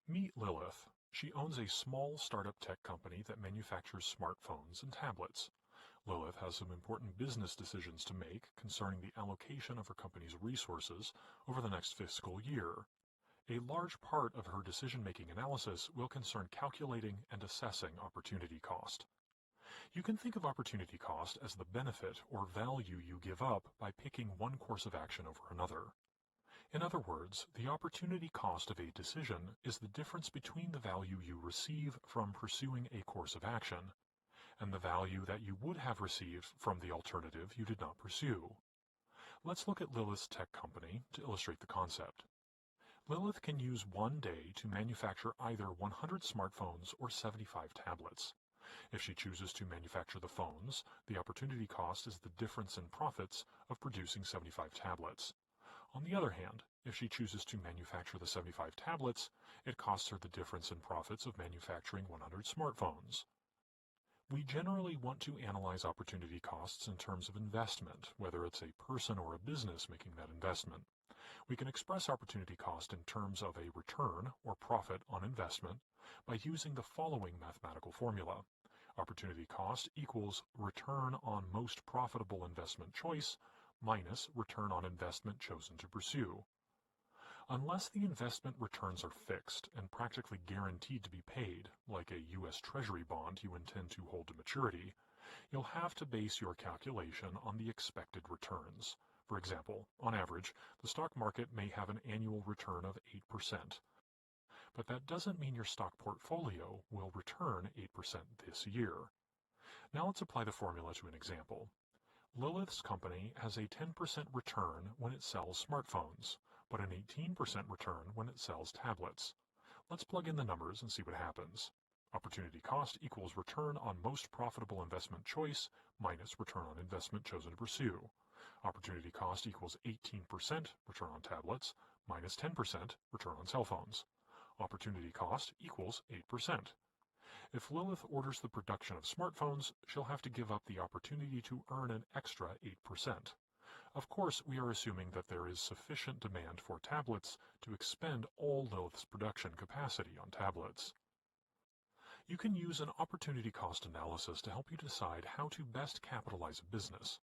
Meet Lilith. She owns a small startup tech company that manufactures smartphones and tablets. Lilith has some important business decisions to make concerning the allocation of her company's resources over the next fiscal year. A large part of her decision-making analysis will concern calculating and assessing opportunity cost. You can think of opportunity cost as the benefit or value you give up by picking one course of action over another. In other words, the opportunity cost of a decision is the difference between the value you receive from pursuing a course of action and the value that you would have received from the alternative you did not pursue. Let's look at Lilith's tech company to illustrate the concept. Lilith can use one day to manufacture either 100 smartphones or 75 tablets. If she chooses to manufacture the phones, the opportunity cost is the difference in profits of producing 75 tablets. On the other hand, if she chooses to manufacture the 75 tablets, it costs her the difference in profits of manufacturing 100 smartphones. We generally want to analyze opportunity costs in terms of investment, whether it's a person or a business making that investment. We can express opportunity cost in terms of a return or profit on investment by using the following mathematical formula. Opportunity cost equals return on most profitable investment choice minus return on investment chosen to pursue. Unless the investment returns are fixed and practically guaranteed to be paid, like a U.S. Treasury bond you intend to hold to maturity, you'll have to base your calculation on the expected returns. For example, on average, the stock market may have an annual return of 8%. But that doesn't mean your stock portfolio will return 8% this year. Now let's apply the formula to an example. Lilith's company has a 10% return when it sells smartphones, but an 18% return when it sells tablets. Let's plug in the numbers and see what happens. Opportunity cost equals return on most profitable investment choice minus return on investment chosen to pursue. Opportunity cost equals 18% return on tablets minus 10% return on cell phones. Opportunity cost equals 8%. If Lilith orders the production of smartphones, she'll have to give up the opportunity to earn an extra 8%. Of course, we are assuming that there is sufficient demand for tablets to expend all Lilith's production capacity on tablets. You can use an opportunity cost analysis to help you decide how to best capitalize a business.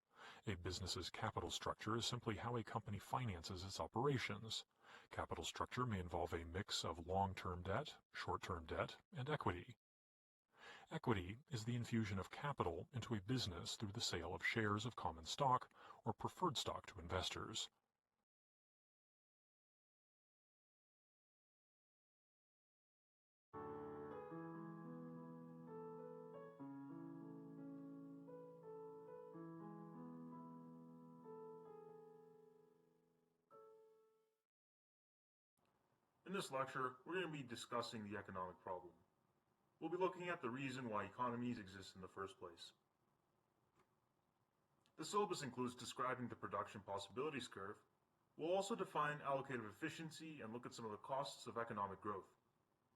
A business's capital structure is simply how a company finances its operations. Capital structure may involve a mix of long-term debt, short-term debt, and equity. Equity is the infusion of capital into a business through the sale of shares of common stock or preferred stock to investors. In this lecture, we're going to be discussing the economic problem. We'll be looking at the reason why economies exist in the first place. The syllabus includes describing the production possibilities curve. We'll also define allocative efficiency and look at some of the costs of economic growth.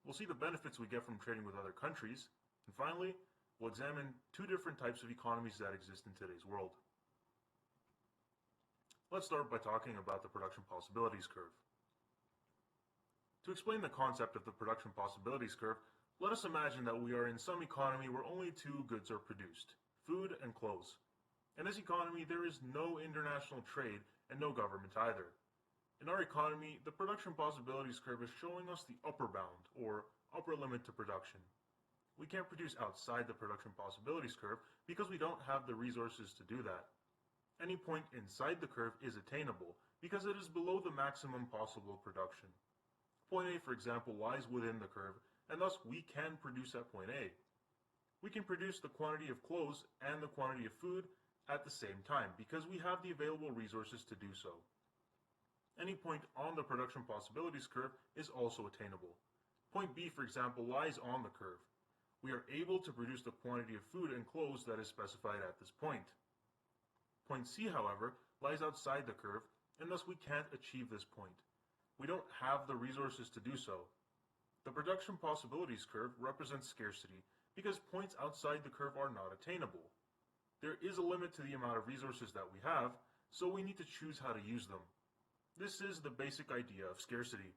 We'll see the benefits we get from trading with other countries. And finally, we'll examine two different types of economies that exist in today's world. Let's start by talking about the production possibilities curve. To explain the concept of the production possibilities curve, let us imagine that we are in some economy where only two goods are produced, food and clothes. In this economy, there is no international trade and no government either. In our economy, the production possibilities curve is showing us the upper bound, or upper limit to production. We can't produce outside the production possibilities curve because we don't have the resources to do that. Any point inside the curve is attainable because it is below the maximum possible production. Point A, for example, lies within the curve, and thus we can produce at point A. We can produce the quantity of clothes and the quantity of food at the same time because we have the available resources to do so. Any point on the production possibilities curve is also attainable. Point B, for example, lies on the curve. We are able to produce the quantity of food and clothes that is specified at this point. Point C, however, lies outside the curve, and thus we can't achieve this point. We don't have the resources to do so. The production possibilities curve represents scarcity because points outside the curve are not attainable. There is a limit to the amount of resources that we have, so we need to choose how to use them. This is the basic idea of scarcity.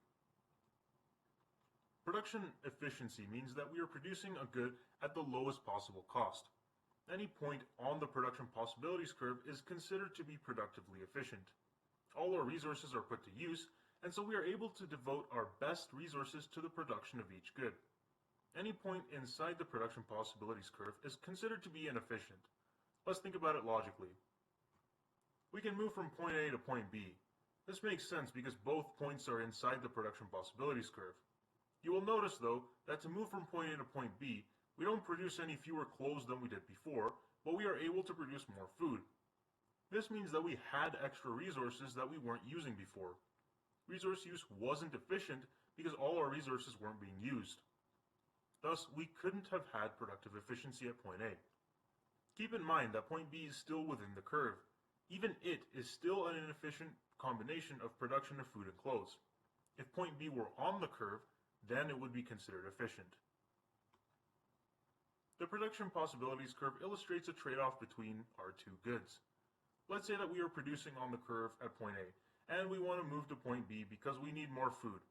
Production efficiency means that we are producing a good at the lowest possible cost. Any point on the production possibilities curve is considered to be productively efficient. All our resources are put to use, and so we are able to devote our best resources to the production of each good. Any point inside the production possibilities curve is considered to be inefficient. Let's think about it logically. We can move from point A to point B. This makes sense because both points are inside the production possibilities curve. You will notice, though, that to move from point A to point B, we don't produce any fewer clothes than we did before, but we are able to produce more food. This means that we had extra resources that we weren't using before. Resource use wasn't efficient because all our resources weren't being used. Thus, we couldn't have had productive efficiency at point A. Keep in mind that point B is still within the curve. Even it is still an inefficient combination of production of food and clothes. If point B were on the curve, then it would be considered efficient. The production possibilities curve illustrates a trade-off between our two goods. Let's say that we are producing on the curve at point A, and we want to move to point B because we need more food.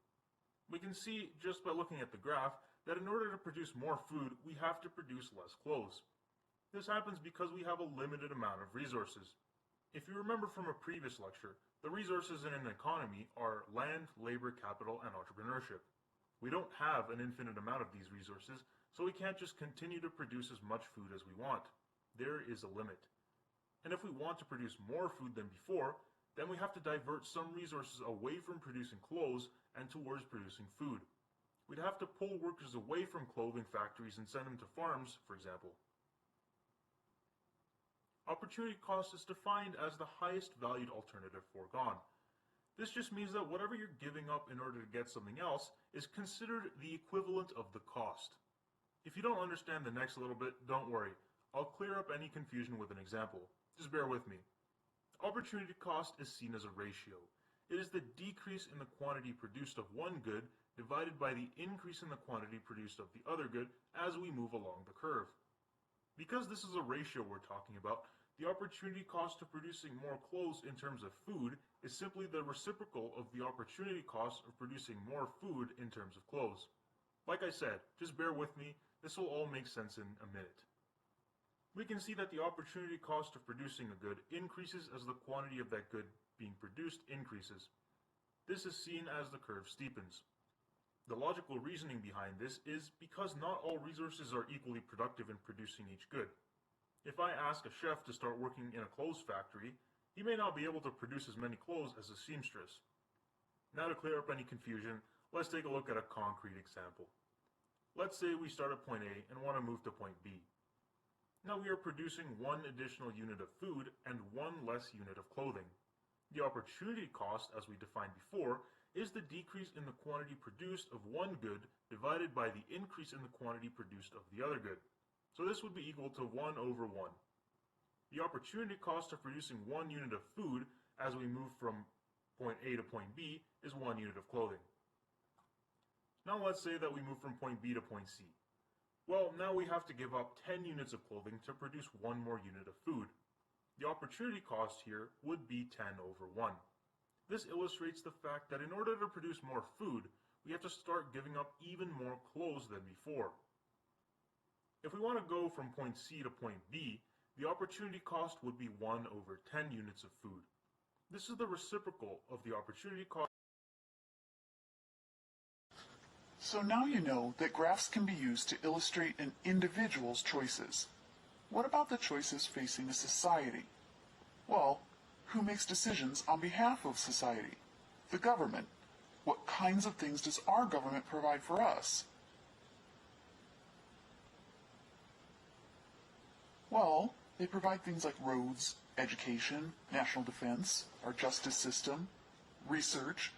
We can see just by looking at the graph that in order to produce more food, we have to produce less clothes. This happens because we have a limited amount of resources. If you remember from a previous lecture, the resources in an economy are land, labor, capital, and entrepreneurship. We don't have an infinite amount of these resources, so we can't just continue to produce as much food as we want. There is a limit. And if we want to produce more food than before, then we have to divert some resources away from producing clothes and towards producing food. We'd have to pull workers away from clothing factories and send them to farms, for example. Opportunity cost is defined as the highest valued alternative foregone. This just means that whatever you're giving up in order to get something else is considered the equivalent of the cost. If you don't understand the next little bit, don't worry. I'll clear up any confusion with an example. Just bear with me. Opportunity cost is seen as a ratio. It is the decrease in the quantity produced of one good divided by the increase in the quantity produced of the other good as we move along the curve. Because this is a ratio we're talking about, the opportunity cost of producing more clothes in terms of food is simply the reciprocal of the opportunity cost of producing more food in terms of clothes. Like I said, just bear with me, this will all make sense in a minute. We can see that the opportunity cost of producing a good increases as the quantity of that good being produced increases. This is seen as the curve steepens. The logical reasoning behind this is because not all resources are equally productive in producing each good. If I ask a chef to start working in a clothes factory, he may not be able to produce as many clothes as a seamstress. Now to clear up any confusion, let's take a look at a concrete example. Let's say we start at point A and want to move to point B. Now we are producing one additional unit of food and one less unit of clothing. The opportunity cost, as we defined before, is the decrease in the quantity produced of one good divided by the increase in the quantity produced of the other good. So this would be equal to 1 over 1. The opportunity cost of producing one unit of food as we move from point A to point B is 1 unit of clothing. Now let's say that we move from point B to point C. Well, now we have to give up 10 units of clothing to produce one more unit of food. The opportunity cost here would be 10 over 1. This illustrates the fact that in order to produce more food, we have to start giving up even more clothes than before. If we want to go from point C to point B, the opportunity cost would be 1 over 10 units of food. This is the reciprocal of the opportunity cost. So now you know that graphs can be used to illustrate an individual's choices. What about the choices facing a society? Well, who makes decisions on behalf of society? The government. What kinds of things does our government provide for us? Well, they provide things like roads, education, national defense, our justice system, research,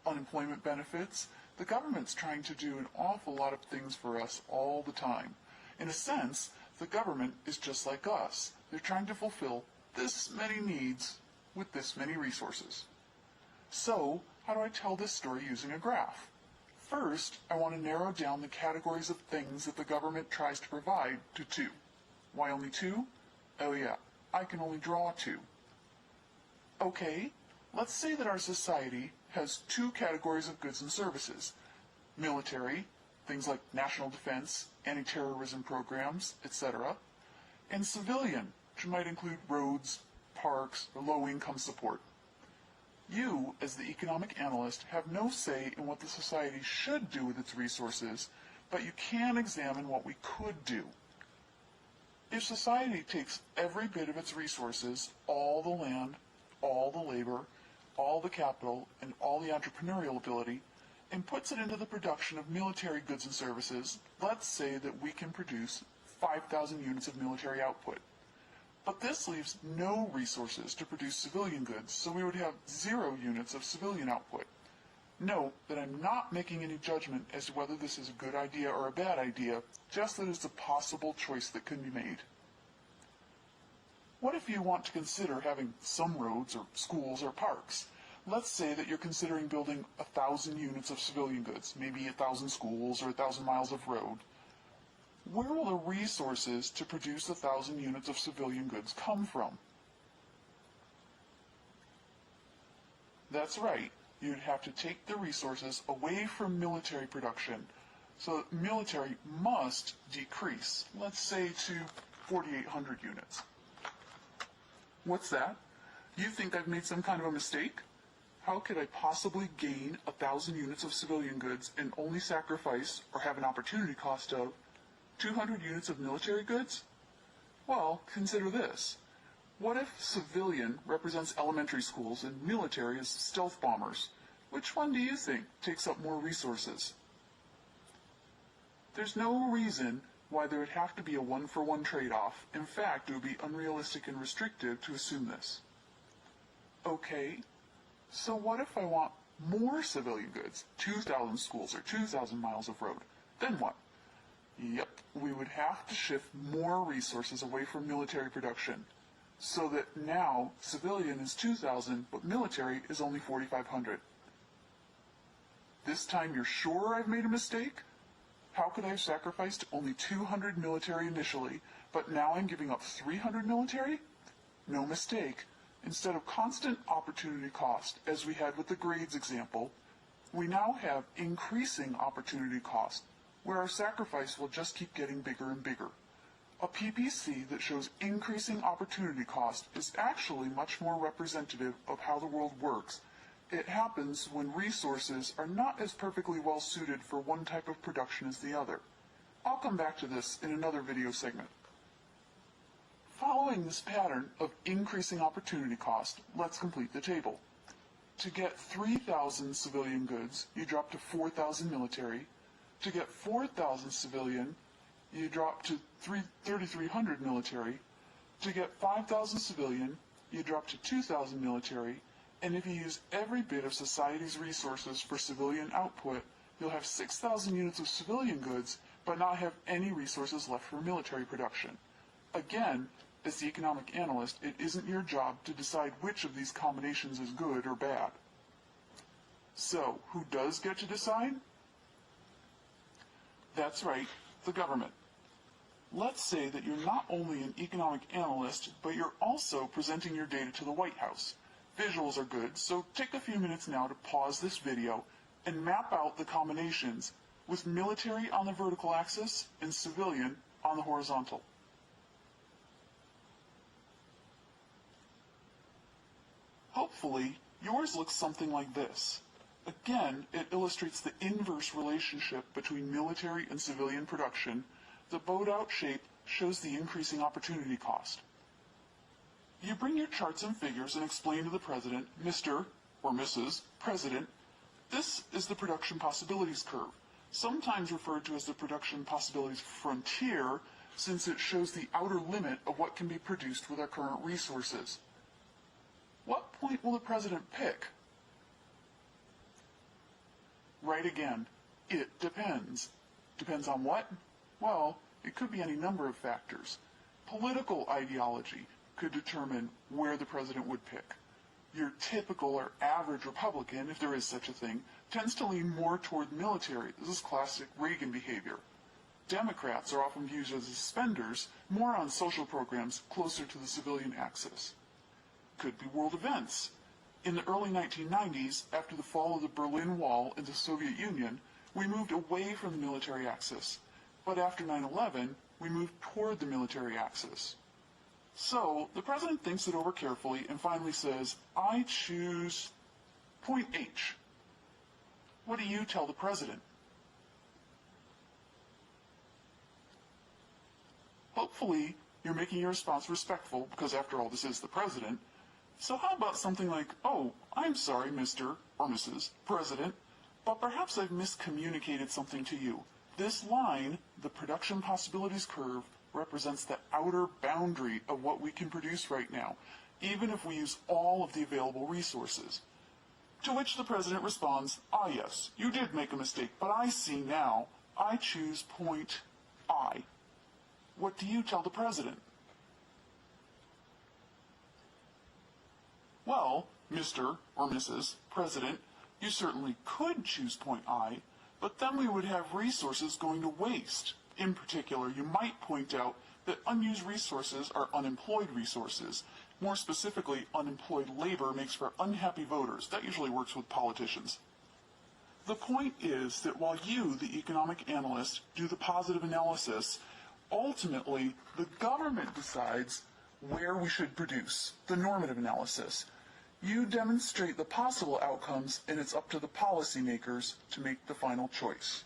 unemployment benefits. The government's trying to do an awful lot of things for us all the time. In a sense, the government is just like us. They're trying to fulfill this many needs with this many resources. So, how do I tell this story using a graph? First, I want to narrow down the categories of things that the government tries to provide to 2. Why only 2? Oh yeah, I can only draw 2. Okay, let's say that our society has 2 categories of goods and services, military things like national defense, anti-terrorism programs, etc., and civilian, which might include roads, parks, or low-income support. You, as the economic analyst, have no say in what the society should do with its resources, but you can examine what we could do. If society takes every bit of its resources, all the land, all the labor, all the capital, and all the entrepreneurial ability, and puts it into the production of military goods and services, let's say that we can produce 5,000 units of military output. But this leaves no resources to produce civilian goods, so we would have 0 units of civilian output. Note that I'm not making any judgment as to whether this is a good idea or a bad idea, just that it's a possible choice that can be made. What if you want to consider having some roads or schools or parks? Let's say that you're considering building 1,000 units of civilian goods, maybe 1,000 schools or 1,000 miles of road. Where will the resources to produce 1,000 units of civilian goods come from? That's right. You'd have to take the resources away from military production, so that military must decrease, let's say to 4,800 units. What's that? You think I've made some kind of a mistake? How could I possibly gain 1,000 units of civilian goods and only sacrifice, or have an opportunity cost of, 200 units of military goods? Well, consider this. What if civilian represents elementary schools and military is stealth bombers? Which one do you think takes up more resources? There's no reason why there would have to be a one-for-one trade-off. In fact, it would be unrealistic and restrictive to assume this. Okay, so what if I want more civilian goods, 2,000 schools or 2,000 miles of road? Then what? Yep, we would have to shift more resources away from military production, so that now civilian is 2,000, but military is only 4,500. This time you're sure I've made a mistake? How could I have sacrificed only 200 military initially, but now I'm giving up 300 military? No mistake. Instead of constant opportunity cost, as we had with the grades example, we now have increasing opportunity cost, where our sacrifice will just keep getting bigger and bigger. A PPC that shows increasing opportunity cost is actually much more representative of how the world works. It happens when resources are not as perfectly well suited for one type of production as the other. I'll come back to this in another video segment. Following this pattern of increasing opportunity cost, let's complete the table. To get 3,000 civilian goods, you drop to 4,000 military. To get 4,000 civilian, you drop to 3,300 military. To get 5,000 civilian, you drop to 2,000 military. And if you use every bit of society's resources for civilian output, you'll have 6,000 units of civilian goods, but not have any resources left for military production. Again, as the economic analyst, it isn't your job to decide which of these combinations is good or bad. So, who does get to decide? That's right, the government. Let's say that you're not only an economic analyst, but you're also presenting your data to the White House. Visuals are good, so take a few minutes now to pause this video and map out the combinations with military on the vertical axis and civilian on the horizontal. Hopefully, yours looks something like this. Again, it illustrates the inverse relationship between military and civilian production. The bowed-out shape shows the increasing opportunity cost. You bring your charts and figures and explain to the President, Mr. or Mrs. President, this is the production possibilities curve, sometimes referred to as the production possibilities frontier, since it shows the outer limit of what can be produced with our current resources. What point will the President pick? Right again, it depends. Depends on what? Well, it could be any number of factors. Political ideology could determine where the President would pick. Your typical or average Republican, if there is such a thing, tends to lean more toward military. This is classic Reagan behavior. Democrats are often viewed as spenders, more on social programs closer to the civilian axis. Could be world events. In the early 1990s, after the fall of the Berlin Wall and the Soviet Union, We moved away from the military axis, but after 9/11, we moved toward the military axis. So the president thinks it over carefully and finally says, I choose point H. What do you tell the president? Hopefully, you're making your response respectful because after all, this is the president. So how about something like, oh, I'm sorry, Mr. or Mrs. President, but perhaps I've miscommunicated something to you. This line, the production possibilities curve, represents the outer boundary of what we can produce right now, even if we use all of the available resources. To which the president responds, ah yes, you did make a mistake, but I see now. I choose point I. What do you tell the president? Well, Mr. or Mrs. President, you certainly could choose point I, but then we would have resources going to waste. In particular, you might point out that unused resources are unemployed resources. More specifically, unemployed labor makes for unhappy voters. That usually works with politicians. The point is that while you, the economic analyst, do the positive analysis, ultimately the government decides where we should produce, the normative analysis. You demonstrate the possible outcomes, and it's up to the policymakers to make the final choice.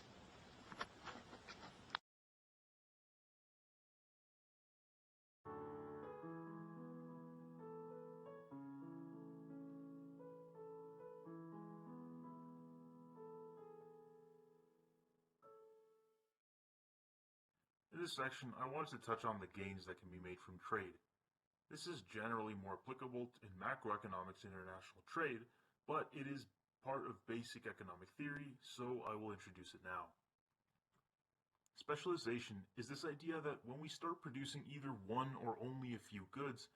In this section, I wanted to touch on the gains that can be made from trade. This is generally more applicable in macroeconomics and international trade, but it is part of basic economic theory, so I will introduce it now. Specialization is this idea that when we start producing either one or only a few goods,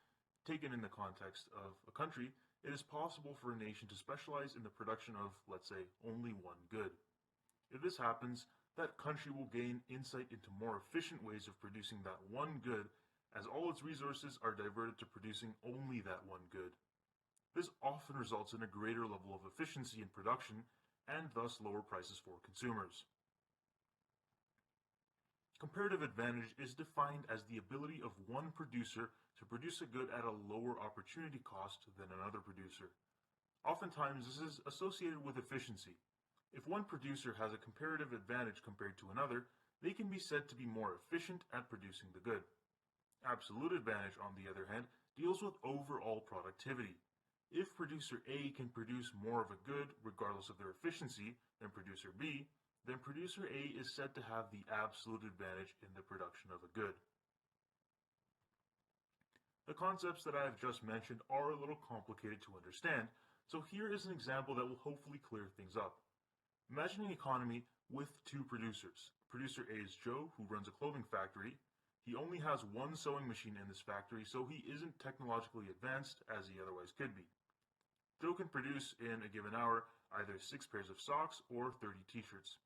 taken in the context of a country, it is possible for a nation to specialize in the production of, let's say, only one good. If this happens, that country will gain insight into more efficient ways of producing that one good, as all its resources are diverted to producing only that one good. This often results in a greater level of efficiency in production and thus lower prices for consumers. Comparative advantage is defined as the ability of one producer to produce a good at a lower opportunity cost than another producer. Oftentimes, this is associated with efficiency. If one producer has a comparative advantage compared to another, they can be said to be more efficient at producing the good. Absolute advantage, on the other hand, deals with overall productivity. If producer A can produce more of a good regardless of their efficiency than producer B, then producer A is said to have the absolute advantage in the production of a good. The concepts that I have just mentioned are a little complicated to understand, so here is an example that will hopefully clear things up. Imagine an economy with two producers. Producer A is Joe, who runs a clothing factory. He only has one sewing machine in this factory, so he isn't technologically advanced as he otherwise could be. Joe can produce in a given hour either 6 pairs of socks or 30 t-shirts.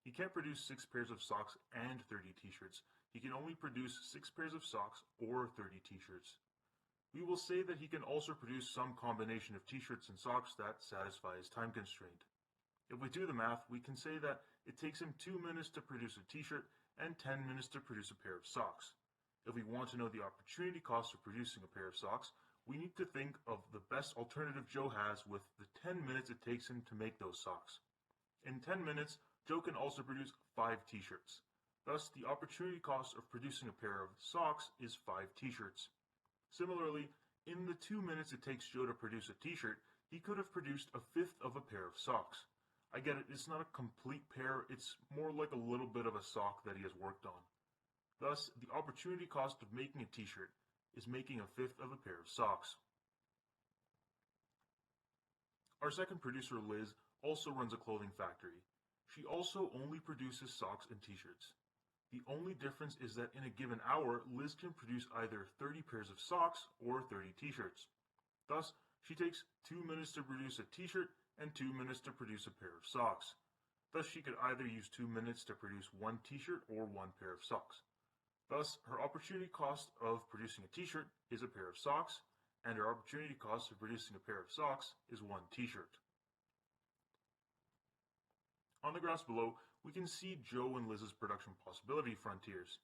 He can't produce 6 pairs of socks and 30 t-shirts. He can only produce 6 pairs of socks or 30 t-shirts. We will say that he can also produce some combination of t-shirts and socks that satisfy his time constraint. If we do the math, we can say that it takes him 2 minutes to produce a t-shirt and 10 minutes to produce a pair of socks. If we want to know the opportunity cost of producing a pair of socks, we need to think of the best alternative Joe has with the 10 minutes it takes him to make those socks. In 10 minutes, Joe can also produce 5 t-shirts. Thus, the opportunity cost of producing a pair of socks is 5 t-shirts. Similarly, in the 2 minutes it takes Joe to produce a t-shirt, he could have produced a fifth of a pair of socks. I get it, it's not a complete pair, it's more like a little bit of a sock that he has worked on. Thus, the opportunity cost of making a t-shirt is making a fifth of a pair of socks. Our second producer, Liz, also runs a clothing factory. She also only produces socks and t-shirts. The only difference is that in a given hour, Liz can produce either 30 pairs of socks or 30 t-shirts. Thus, she takes 2 minutes to produce a t-shirt and 2 minutes to produce a pair of socks. Thus, she could either use 2 minutes to produce 1 t-shirt or 1 pair of socks. Thus, her opportunity cost of producing a t-shirt is a pair of socks, and her opportunity cost of producing a pair of socks is 1 t-shirt. On the graphs below, we can see Joe and Liz's production possibility frontiers.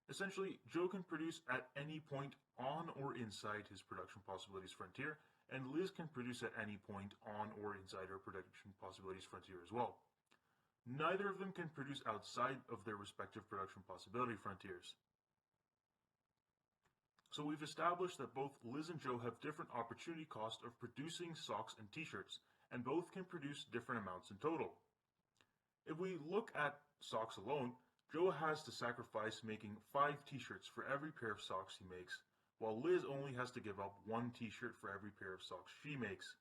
Essentially, Joe can produce at any point on or inside his production possibilities frontier, and Liz can produce at any point on or inside her production possibilities frontier as well. Neither of them can produce outside of their respective production possibility frontiers. So we've established that both Liz and Joe have different opportunity cost of producing socks and t-shirts, and both can produce different amounts in total. If we look at socks alone, Joe has to sacrifice making 5 t-shirts for every pair of socks he makes, while Liz only has to give up 1 t-shirt for every pair of socks she makes.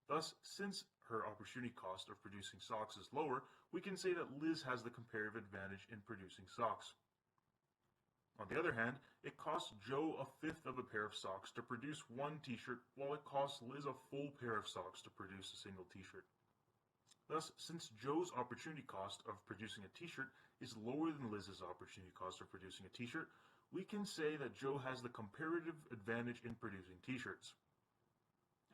Thus, since her opportunity cost of producing socks is lower, we can say that Liz has the comparative advantage in producing socks. On the other hand, it costs Joe a fifth of a pair of socks to produce 1 t-shirt, while it costs Liz a full pair of socks to produce a single t-shirt. Thus, since Joe's opportunity cost of producing a t-shirt is lower than Liz's opportunity cost of producing a t-shirt, we can say that Joe has the comparative advantage in producing t-shirts.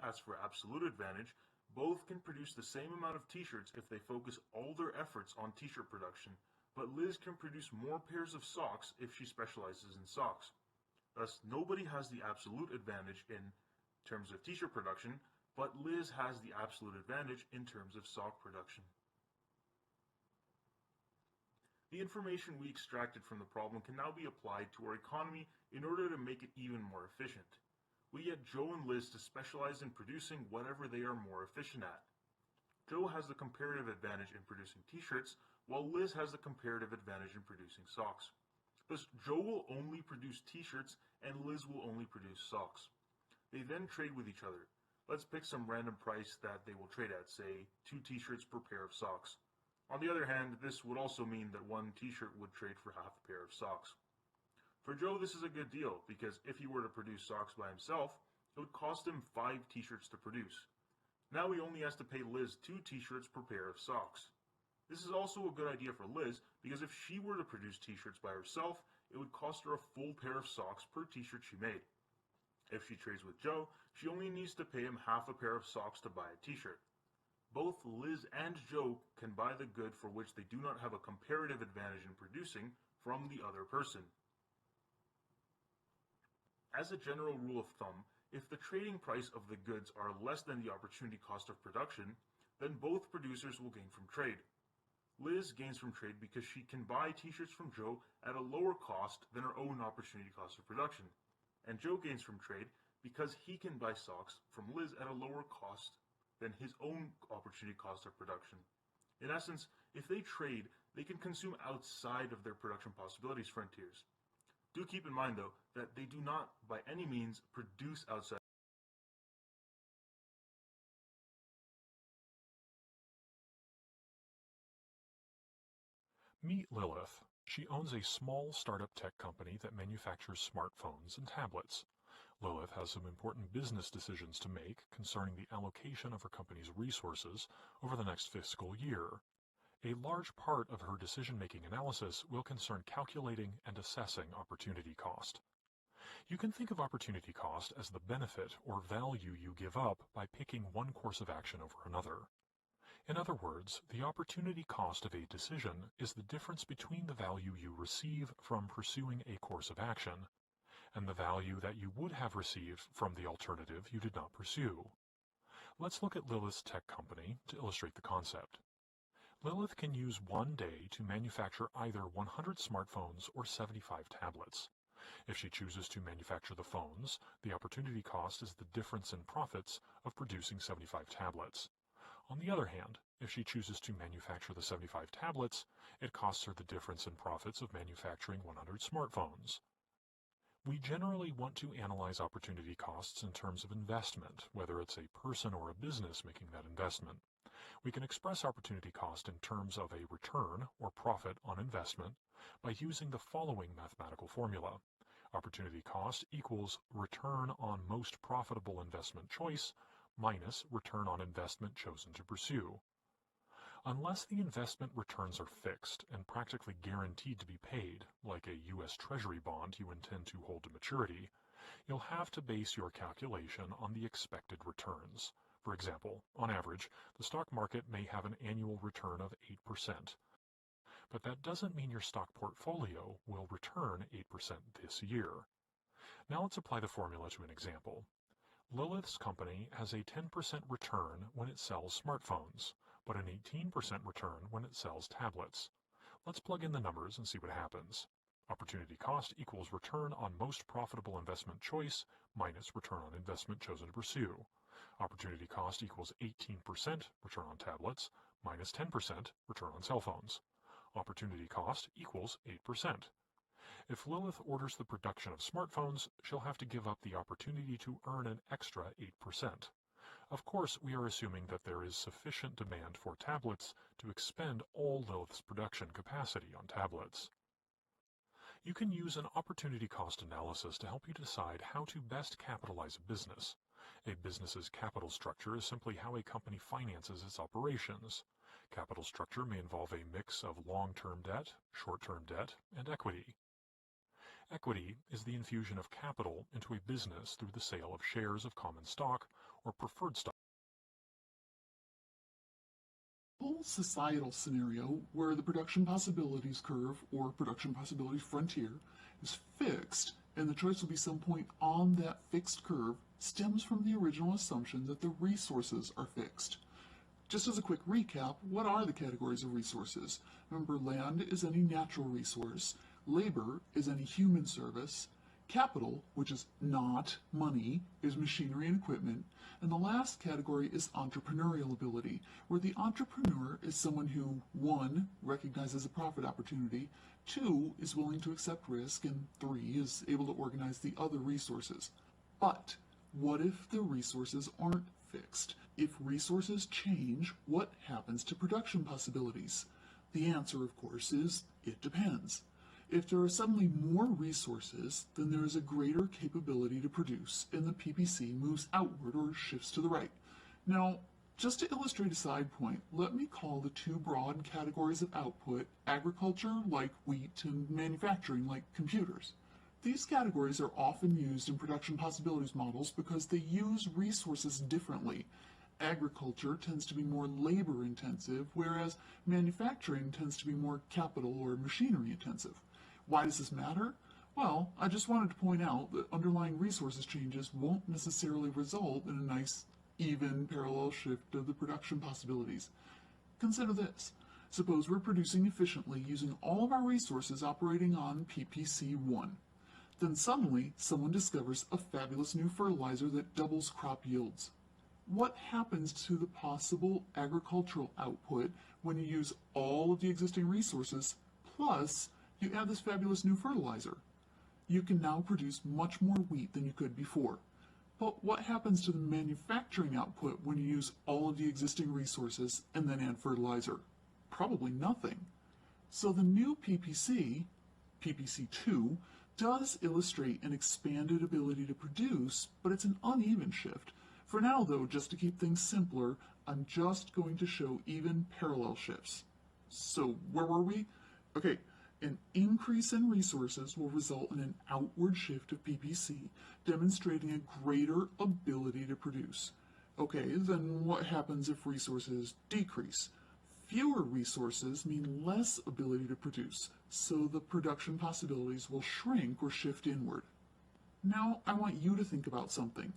As for absolute advantage, both can produce the same amount of t-shirts if they focus all their efforts on t-shirt production, but Liz can produce more pairs of socks if she specializes in socks. Thus, nobody has the absolute advantage in terms of t-shirt production, but Liz has the absolute advantage in terms of sock production. The information we extracted from the problem can now be applied to our economy in order to make it even more efficient. We get Joe and Liz to specialize in producing whatever they are more efficient at. Joe has the comparative advantage in producing t-shirts, while Liz has the comparative advantage in producing socks. Thus, Joe will only produce t-shirts and Liz will only produce socks. They then trade with each other. Let's pick some random price that they will trade at, say 2 t-shirts per pair of socks. On the other hand, this would also mean that 1 t-shirt would trade for half a pair of socks. For Joe, this is a good deal, because if he were to produce socks by himself, it would cost him 5 t-shirts to produce. Now he only has to pay Liz 2 t-shirts per pair of socks. This is also a good idea for Liz, because if she were to produce t-shirts by herself, it would cost her a full pair of socks per t-shirt she made. If she trades with Joe, she only needs to pay him half a pair of socks to buy a t-shirt. Both Liz and Joe can buy the good for which they do not have a comparative advantage in producing from the other person. As a general rule of thumb, if the trading price of the goods are less than the opportunity cost of production, then both producers will gain from trade. Liz gains from trade because she can buy t-shirts from Joe at a lower cost than her own opportunity cost of production. And Joe gains from trade because he can buy socks from Liz at a lower cost than his own opportunity cost of production. In essence, if they trade, they can consume outside of their production possibilities frontiers. Do keep in mind, though, that they do not, by any means, produce outside. Meet Lilith. She owns a small startup tech company that manufactures smartphones and tablets. Lilith has some important business decisions to make concerning the allocation of her company's resources over the next fiscal year. A large part of her decision-making analysis will concern calculating and assessing opportunity cost. You can think of opportunity cost as the benefit or value you give up by picking one course of action over another. In other words, the opportunity cost of a decision is the difference between the value you receive from pursuing a course of action and the value that you would have received from the alternative you did not pursue. Let's look at Lilith's tech company to illustrate the concept. Lilith can use one day to manufacture either 100 smartphones or 75 tablets. If she chooses to manufacture the phones, the opportunity cost is the difference in profits of producing 75 tablets. On the other hand, if she chooses to manufacture the 75 tablets, it costs her the difference in profits of manufacturing 100 smartphones. We generally want to analyze opportunity costs in terms of investment, whether it's a person or a business making that investment. We can express opportunity cost in terms of a return or profit on investment by using the following mathematical formula. Opportunity cost equals return on most profitable investment choice minus return on investment chosen to pursue. Unless the investment returns are fixed and practically guaranteed to be paid, like a U.S. Treasury bond you intend to hold to maturity, you'll have to base your calculation on the expected returns For example, on average, the stock market may have an annual return of 8%. But that doesn't mean your stock portfolio will return 8% this year. Now let's apply the formula to an example. Lilith's company has a 10% return when it sells smartphones, but an 18% return when it sells tablets. Let's plug in the numbers and see what happens. Opportunity cost equals return on most profitable investment choice minus return on investment chosen to pursue. Opportunity cost equals 18% return on tablets minus 10% return on cell phones. Opportunity cost equals 8%. If Lilith orders the production of smartphones, she'll have to give up the opportunity to earn an extra 8%. Of course, we are assuming that there is sufficient demand for tablets to expend all Lilith's production capacity on tablets. You can use an opportunity cost analysis to help you decide how to best capitalize a business. A business's capital structure is simply how a company finances its operations. Capital structure may involve a mix of long-term debt, short-term debt, and equity. Equity is the infusion of capital into a business through the sale of shares of common stock or preferred stock. Whole societal scenario where the production possibilities curve or production possibilities frontier is fixed and the choice will be some point on that fixed curve stems from the original assumption that the resources are fixed. Just as a quick recap, what are the categories of resources? Remember, land is any natural resource, labor is any human service, capital, which is not money, is machinery and equipment, and the last category is entrepreneurial ability, where the entrepreneur is someone who, 1, recognizes a profit opportunity, 2, is willing to accept risk, and 3, is able to organize the other resources. But what if the resources aren't fixed? If resources change, what happens to production possibilities? The answer, of course, is it depends. If there are suddenly more resources, then there is a greater capability to produce, and the PPC moves outward or shifts to the right. Now, just to illustrate a side point, let me call the two broad categories of output agriculture, like wheat, and manufacturing, like computers. These categories are often used in production possibilities models because they use resources differently. Agriculture tends to be more labor intensive, whereas manufacturing tends to be more capital or machinery intensive. Why does this matter? Well, I just wanted to point out that underlying resources changes won't necessarily result in a nice, even parallel shift of the production possibilities. Consider this. Suppose we're producing efficiently using all of our resources operating on PPC 1. Then suddenly, someone discovers a fabulous new fertilizer that doubles crop yields. What happens to the possible agricultural output when you use all of the existing resources, plus you add this fabulous new fertilizer? You can now produce much more wheat than you could before. But what happens to the manufacturing output when you use all of the existing resources and then add fertilizer? Probably nothing. So the new PPC, PPC2, does illustrate an expanded ability to produce, but it's an uneven shift. For now, though, just to keep things simpler, I'm just going to show even parallel shifts. So where were we? Okay, an increase in resources will result in an outward shift of PPC, demonstrating a greater ability to produce. Okay, then what happens if resources decrease? Fewer resources mean less ability to produce, so the production possibilities will shrink or shift inward. Now, I want you to think about something.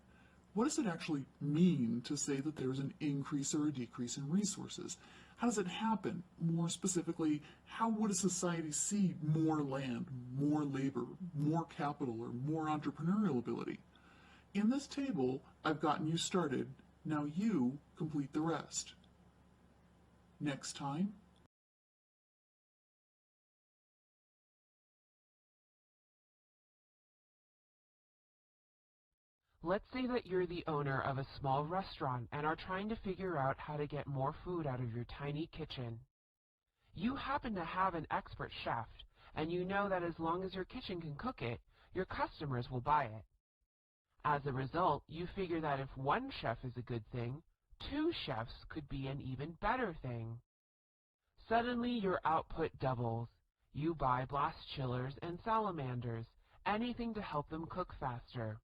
What does it actually mean to say that there's an increase or a decrease in resources? How does it happen? More specifically, how would a society see more land, more labor, more capital, or more entrepreneurial ability? In this table, I've gotten you started. Now you complete the rest. Next time. Let's say that you're the owner of a small restaurant and are trying to figure out how to get more food out of your tiny kitchen. You happen to have an expert chef, and you know that as long as your kitchen can cook it, your customers will buy it. As a result, you figure that if one chef is a good thing, 2 chefs could be an even better thing. Suddenly your output doubles. You buy blast chillers and salamanders, anything to help them cook faster.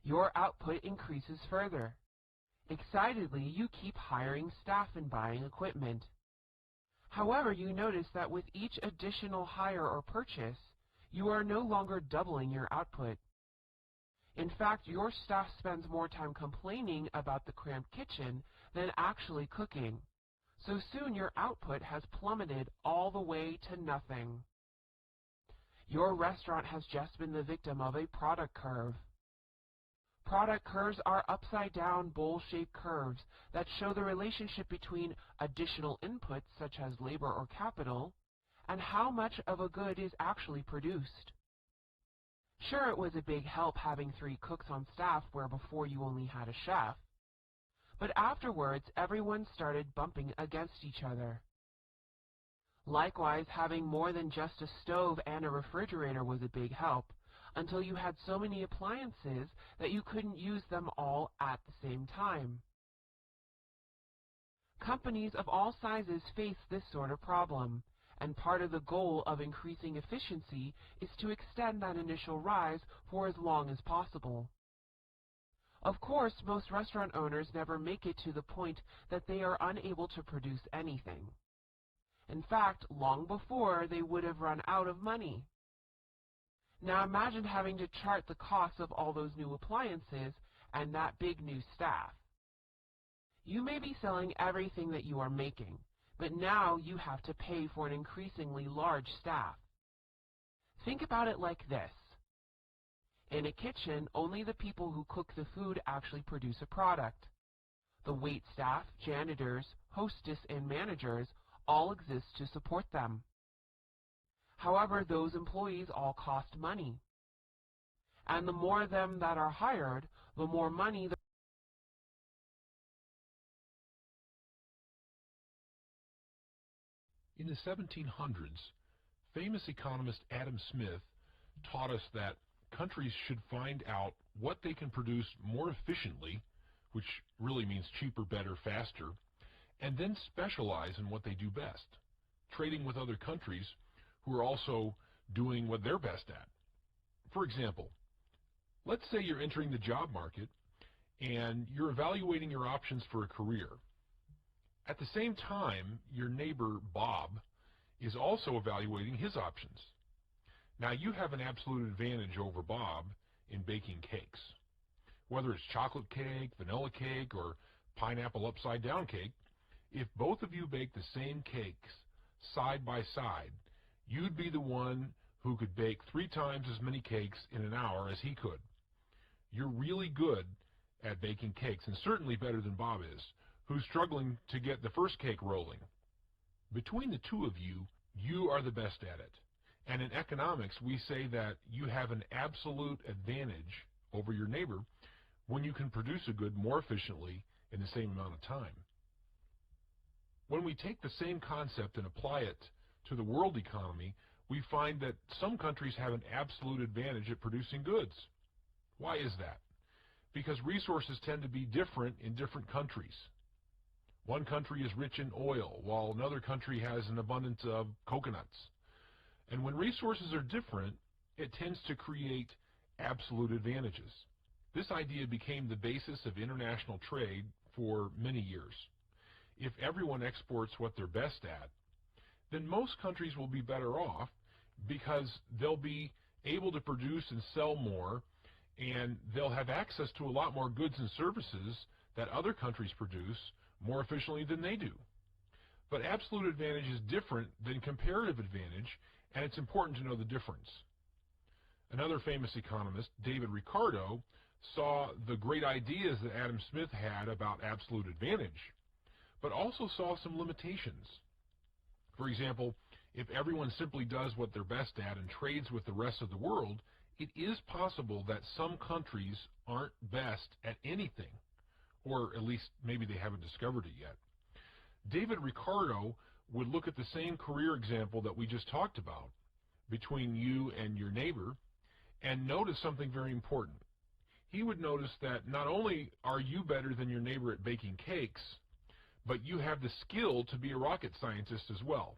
Your output increases further. Excitedly, you keep hiring staff and buying equipment. However, you notice that with each additional hire or purchase, you are no longer doubling your output. In fact, your staff spends more time complaining about the cramped kitchen than actually cooking. So soon your output has plummeted all the way to nothing. Your restaurant has just been the victim of a product curve. Product curves are upside-down bowl-shaped curves that show the relationship between additional inputs such as labor or capital and how much of a good is actually produced. Sure, it was a big help having 3 cooks on staff where before you only had a chef, but afterwards everyone started bumping against each other. Likewise, having more than just a stove and a refrigerator was a big help, until you had so many appliances that you couldn't use them all at the same time. Companies of all sizes face this sort of problem, and part of the goal of increasing efficiency is to extend that initial rise for as long as possible. Of course, most restaurant owners never make it to the point that they are unable to produce anything. In fact, long before, they would have run out of money. Now imagine having to chart the costs of all those new appliances and that big new staff. You may be selling everything that you are making, but now you have to pay for an increasingly large staff. Think about it like this. In a kitchen, only the people who cook the food actually produce a product. The wait staff, janitors, hostess, and managers all exist to support them. However, those employees all cost money. And the more of them that are hired, the more money In the 1700s, famous economist Adam Smith taught us that countries should find out what they can produce more efficiently, which really means cheaper, better, faster, and then specialize in what they do best, trading with other countries who are also doing what they're best at. For example, let's say you're entering the job market and you're evaluating your options for a career. At the same time, your neighbor, Bob, is also evaluating his options. Now, you have an absolute advantage over Bob in baking cakes. Whether it's chocolate cake, vanilla cake, or pineapple upside-down cake, if both of you bake the same cakes side by side, you'd be the one who could bake 3 times as many cakes in an hour as he could. You're really good at baking cakes, and certainly better than Bob is, who's struggling to get the first cake rolling. Between the two of you, you are the best at it. And in economics, we say that you have an absolute advantage over your neighbor when you can produce a good more efficiently in the same amount of time. When we take the same concept and apply it to the world economy, we find that some countries have an absolute advantage at producing goods. Why is that? Because resources tend to be different in different countries. One country is rich in oil, while another country has an abundance of coconuts. And when resources are different, it tends to create absolute advantages. This idea became the basis of international trade for many years. If everyone exports what they're best at, then most countries will be better off because they'll be able to produce and sell more, and they'll have access to a lot more goods and services that other countries produce more efficiently than they do. But absolute advantage is different than comparative advantage, and it's important to know the difference. Another famous economist, David Ricardo, saw the great ideas that Adam Smith had about absolute advantage, but also saw some limitations. For example, if everyone simply does what they're best at and trades with the rest of the world, it is possible that some countries aren't best at anything, or at least maybe they haven't discovered it yet. David Ricardo would look at the same career example that we just talked about between you and your neighbor and notice something very important. He would notice that not only are you better than your neighbor at baking cakes, but you have the skill to be a rocket scientist as well.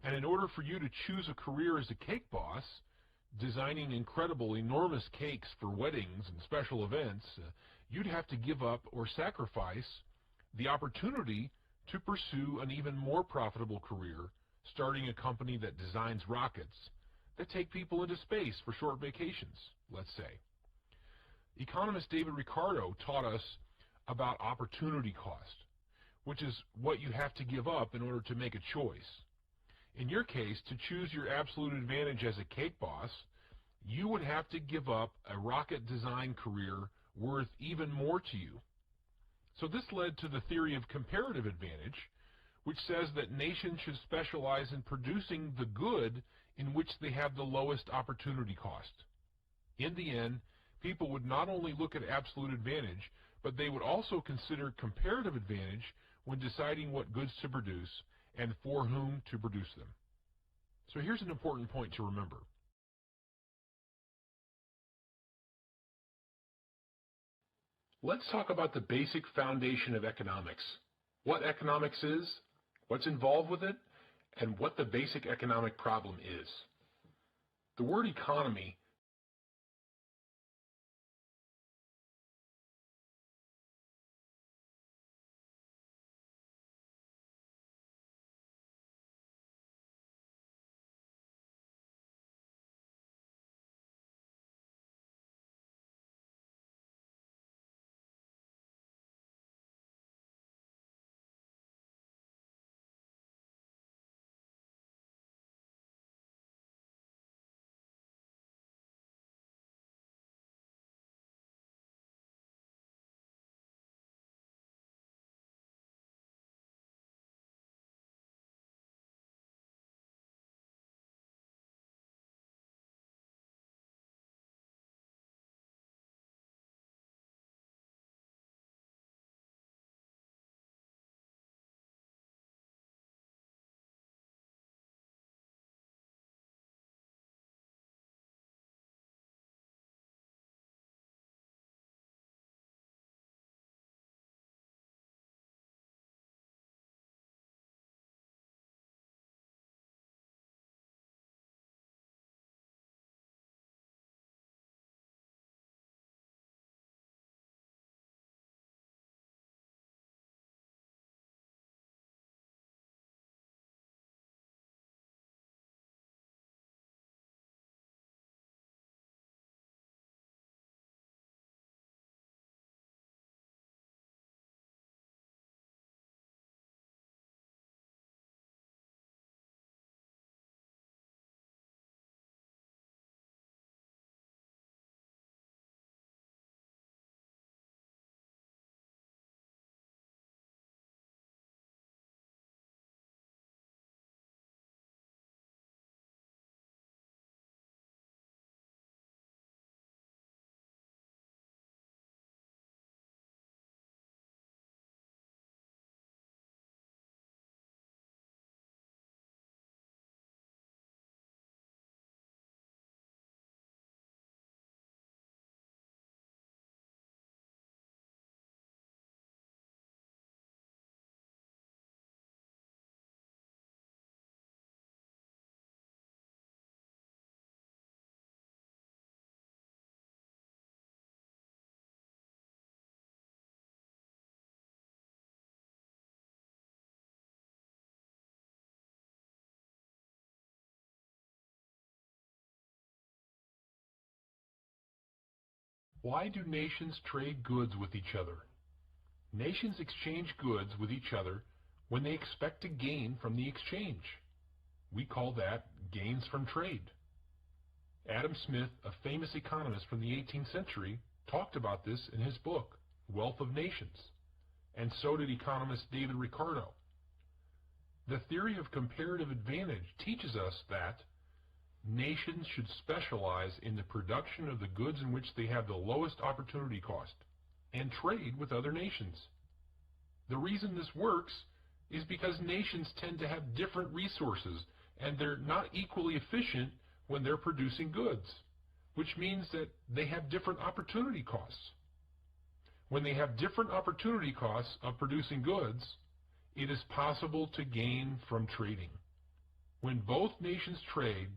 And in order for you to choose a career as a cake boss, designing incredible, enormous cakes for weddings and special events, you'd have to give up or sacrifice the opportunity to pursue an even more profitable career, starting a company that designs rockets that take people into space for short vacations, let's say. Economist David Ricardo taught us about opportunity cost, which is what you have to give up in order to make a choice. In your case, to choose your absolute advantage as a cake boss, you would have to give up a rocket design career worth even more to you. So this led to the theory of comparative advantage, which says that nations should specialize in producing the good in which they have the lowest opportunity cost. In the end, people would not only look at absolute advantage, but they would also consider comparative advantage when deciding what goods to produce and for whom to produce them. So here's an important point to remember. Let's talk about the basic foundation of economics. What economics is, what's involved with it, and what the basic economic problem is. The word economy Why do nations trade goods with each other? Nations exchange goods with each other when they expect to gain from the exchange. We call that gains from trade. Adam Smith, a famous economist from the 18th century, talked about this in his book, Wealth of Nations, and so did economist David Ricardo. The theory of comparative advantage teaches us that nations should specialize in the production of the goods in which they have the lowest opportunity cost and trade with other nations. The reason this works is because nations tend to have different resources and they're not equally efficient when they're producing goods, which means that they have different opportunity costs. When they have different opportunity costs of producing goods, it is possible to gain from trading. When both nations trade,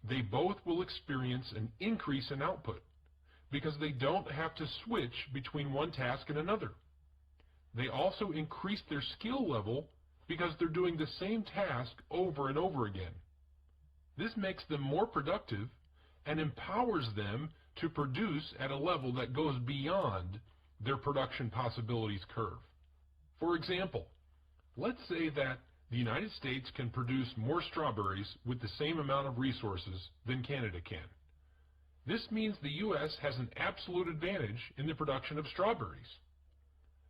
they both will experience an increase in output, because they don't have to switch between one task and another. They also increase their skill level because they're doing the same task over and over again. This makes them more productive and empowers them to produce at a level that goes beyond their production possibilities curve. For example, let's say that the United States can produce more strawberries with the same amount of resources than Canada can. This means the U.S. has an absolute advantage in the production of strawberries.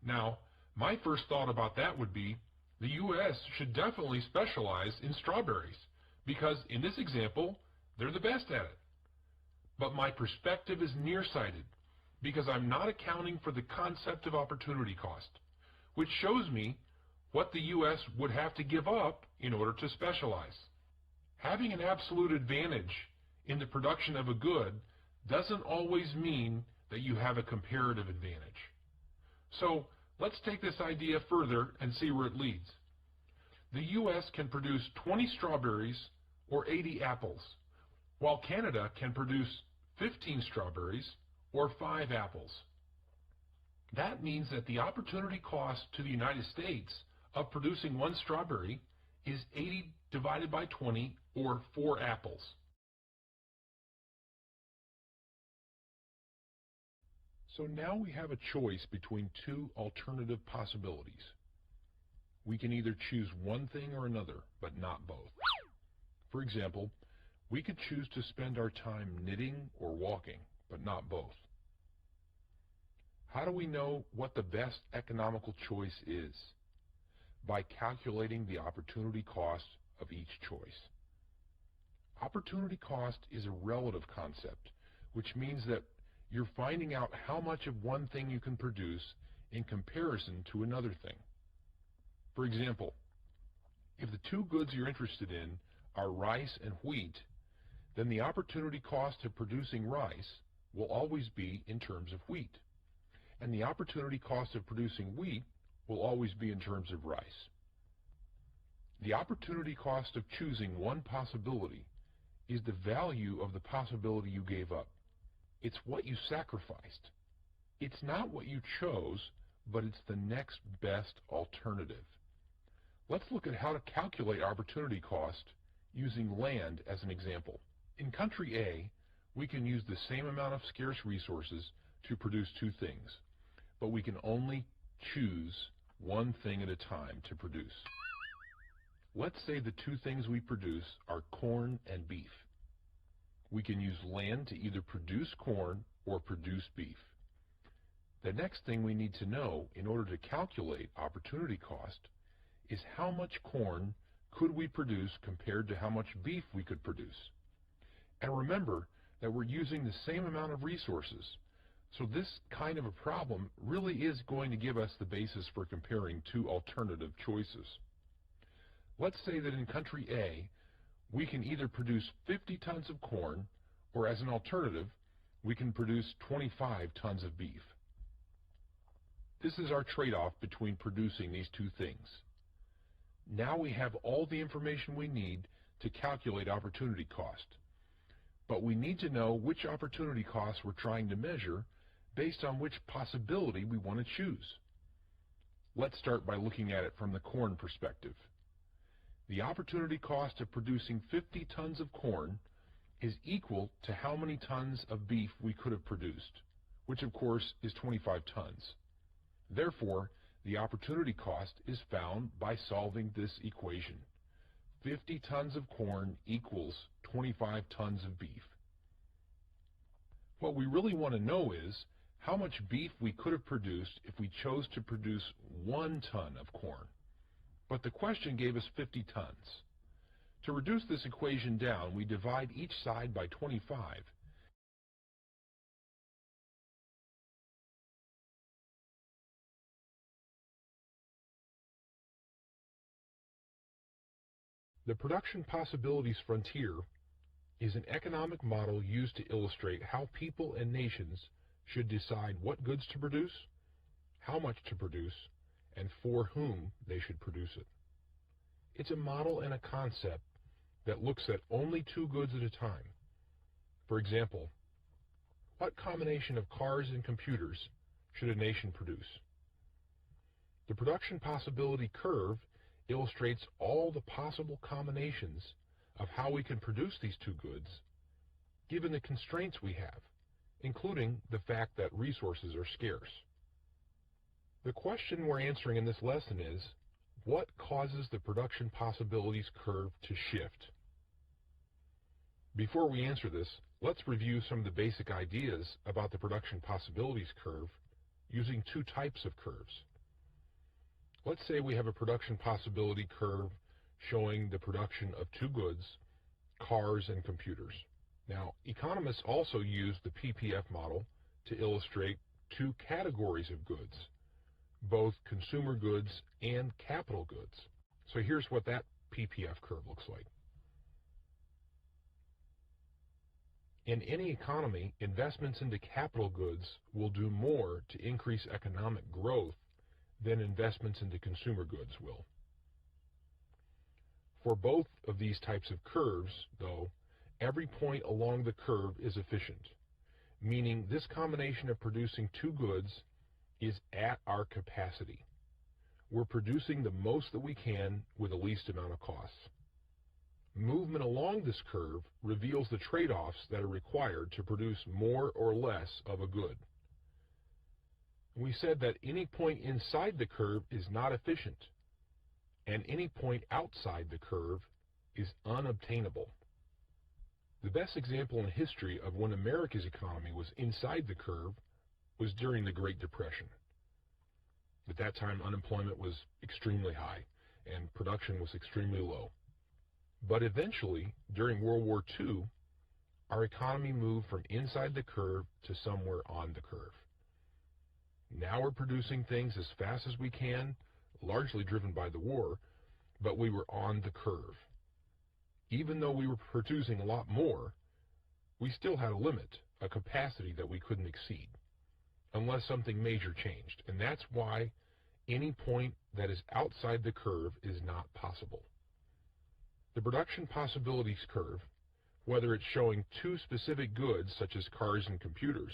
Now, my first thought about that would be the U.S. should definitely specialize in strawberries because in this example, they're the best at it. But my perspective is nearsighted because I'm not accounting for the concept of opportunity cost, which shows me what the U.S. would have to give up in order to specialize. Having an absolute advantage in the production of a good doesn't always mean that you have a comparative advantage. So let's take this idea further and see where it leads. The U.S. can produce 20 strawberries or 80 apples, while Canada can produce 15 strawberries or 5 apples. That means that the opportunity cost to the United States of producing one strawberry is 80 divided by 20 or 4 apples. So now we have a choice between two alternative possibilities. We can either choose one thing or another, but not both. For example, we could choose to spend our time knitting or walking, but not both. How do we know what the best economical choice is? By calculating the opportunity cost of each choice. Opportunity cost is a relative concept, which means that you're finding out how much of one thing you can produce in comparison to another thing. For example, if the two goods you're interested in are rice and wheat, then the opportunity cost of producing rice will always be in terms of wheat, and the opportunity cost of producing wheat will always be in terms of rice. The opportunity cost of choosing one possibility is the value of the possibility you gave up. It's what you sacrificed. It's not what you chose, but it's the next best alternative. Let's look at how to calculate opportunity cost using land as an example. In country A, we can use the same amount of scarce resources to produce two things, but we can only choose one thing at a time to produce. Let's say the two things we produce are corn and beef. We can use land to either produce corn or produce beef. The next thing we need to know in order to calculate opportunity cost is how much corn could we produce compared to how much beef we could produce. And remember that we're using the same amount of resources, so this kind of a problem really is going to give us the basis for comparing two alternative choices. Let's say that in country A, we can either produce 50 tons of corn, or as an alternative, we can produce 25 tons of beef. This is our trade-off between producing these two things. Now we have all the information we need to calculate opportunity cost. But we need to know which opportunity costs we're trying to measure based on which possibility we want to choose. Let's start by looking at it from the corn perspective. The opportunity cost of producing 50 tons of corn is equal to how many tons of beef we could have produced, which of course is 25 tons. Therefore, the opportunity cost is found by solving this equation. 50 tons of corn equals 25 tons of beef. What we really want to know is how much beef we could have produced if we chose to produce 1 ton of corn. But the question gave us 50 tons. To reduce this equation down, we divide each side by 25. The production possibilities frontier is an economic model used to illustrate how people and nations should decide what goods to produce, how much to produce, and for whom they should produce it. It's a model and a concept that looks at only two goods at a time. For example, what combination of cars and computers should a nation produce? The production possibility curve illustrates all the possible combinations of how we can produce these two goods, given the constraints we have, including the fact that resources are scarce. The question we're answering in this lesson is, what causes the production possibilities curve to shift? Before we answer this, let's review some of the basic ideas about the production possibilities curve using two types of curves. Let's say we have a production possibility curve showing the production of two goods, cars and computers. Now, economists also use the PPF model to illustrate two categories of goods, both consumer goods and capital goods. So here's what that PPF curve looks like. In any economy, investments into capital goods will do more to increase economic growth than investments into consumer goods will. For both of these types of curves, though, every point along the curve is efficient, meaning this combination of producing two goods is at our capacity. We're producing the most that we can with the least amount of costs. Movement along this curve reveals the trade-offs that are required to produce more or less of a good. We said that any point inside the curve is not efficient, and any point outside the curve is unobtainable. The best example in history of when America's economy was inside the curve was during the Great Depression. At that time, unemployment was extremely high, and production was extremely low. But eventually, during World War II, our economy moved from inside the curve to somewhere on the curve. Now we're producing things as fast as we can, largely driven by the war, but we were on the curve. Even though we were producing a lot more, we still had a limit, a capacity that we couldn't exceed, unless something major changed. And that's why any point that is outside the curve is not possible. The production possibilities curve, whether it's showing two specific goods, such as cars and computers,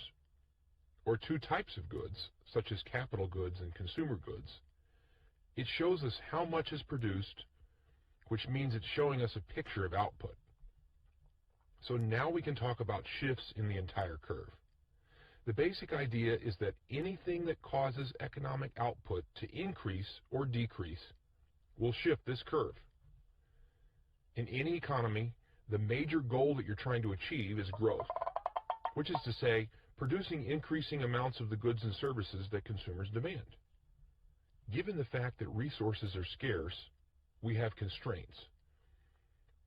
or two types of goods, such as capital goods and consumer goods, it shows us how much is produced, which means it's showing us a picture of output. So now we can talk about shifts in the entire curve. The basic idea is that anything that causes economic output to increase or decrease will shift this curve. In any economy, the major goal that you're trying to achieve is growth, which is to say, producing increasing amounts of the goods and services that consumers demand. Given the fact that resources are scarce, we have constraints,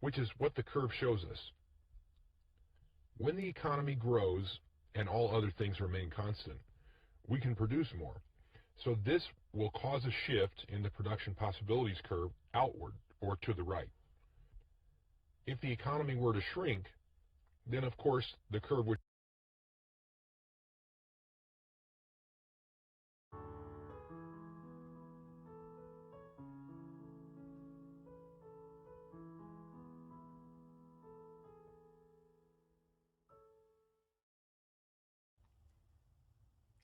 which is what the curve shows us. When the economy grows and all other things remain constant, we can produce more. So this will cause a shift in the production possibilities curve outward or to the right. If the economy were to shrink, then of course the curve would.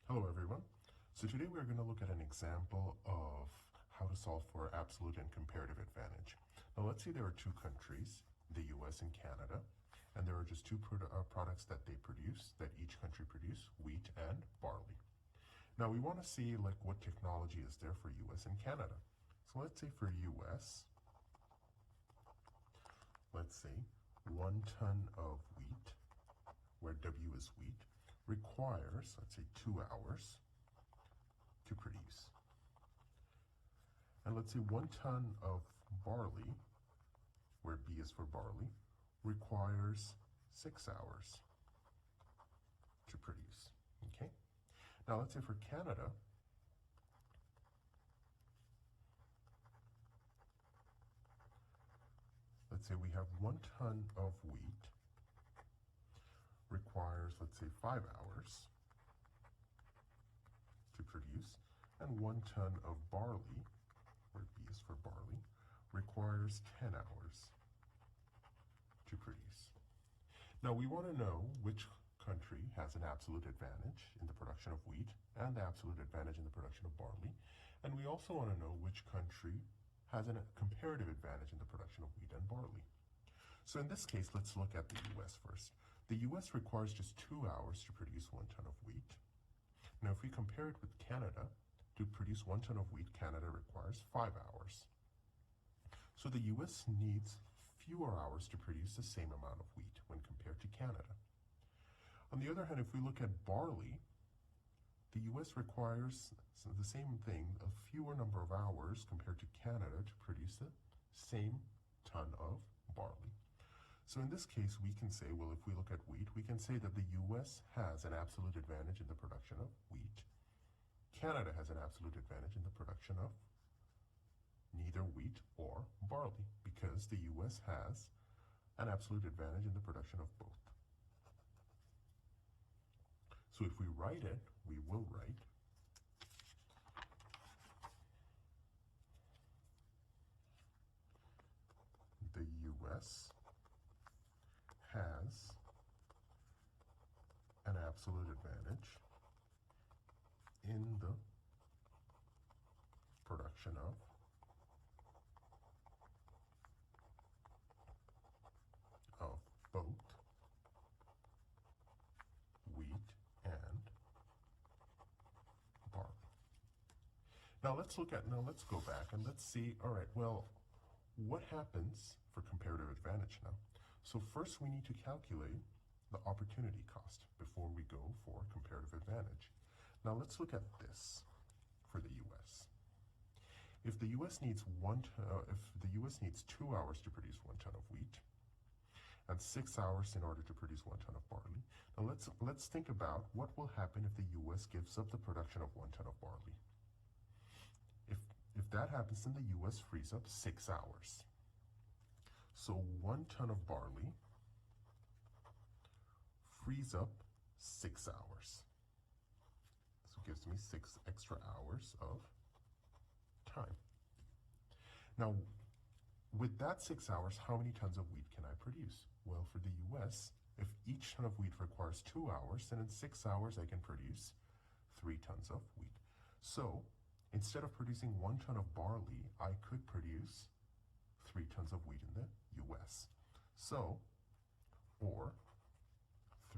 Hello everyone. So today we are going to look at an example of how to solve for absolute and comparative advantage. Now let's say there are two countries, the US and Canada, and there are just two products that they produce, that each country produce, wheat and barley. Now we want to see what technology is there for US and Canada. So let's say for US, let's say 1 ton of wheat, where W is wheat, requires, let's say, 2 hours to produce. And let's say 1 ton of barley, where B is for barley, requires 6 hours to produce. Okay? Now let's say for Canada, let's say we have 1 ton of wheat requires, let's say, 5 hours to produce, and 1 ton of barley, where B is for barley, requires 10 hours to produce. Now we want to know which country has an absolute advantage in the production of wheat and the absolute advantage in the production of barley. And we also want to know which country has a comparative advantage in the production of wheat and barley. So in this case, let's look at the US first. The US requires just 2 hours to produce 1 ton of wheat. Now, if we compare it with Canada, to produce 1 ton of wheat, Canada requires 5 hours. So the US needs fewer hours to produce the same amount of wheat when compared to Canada. On the other hand, if we look at barley, the US requires the same thing, a fewer number of hours compared to Canada to produce the same ton of barley. So in this case, we can say, well, if we look at wheat, we can say that the US has an absolute advantage in the production of wheat. Canada has an absolute advantage in the production of neither wheat or barley, because the US has an absolute advantage in the production of both. So if we write it, we will write the US has an absolute advantage in the production of both wheat and barley. Now let's go back and let's see, all right, well, what happens for comparative advantage now? So first we need to calculate the opportunity cost before we go for comparative advantage. Now let's look at this for the US. If the US needs 2 hours to produce 1 ton of wheat and 6 hours in order to produce 1 ton of barley, now let's think about what will happen if the US gives up the production of 1 ton of barley. If that happens, then the US frees up 6 hours. So 1 ton of barley frees up 6 hours. So it gives me 6 extra hours of time. Now, with that 6 hours, how many tons of wheat can I produce? Well, for the US, if each ton of wheat requires 2 hours, then in 6 hours I can produce 3 tons of wheat. So, instead of producing 1 ton of barley, I could produce 3 tons of wheat in the US. So, or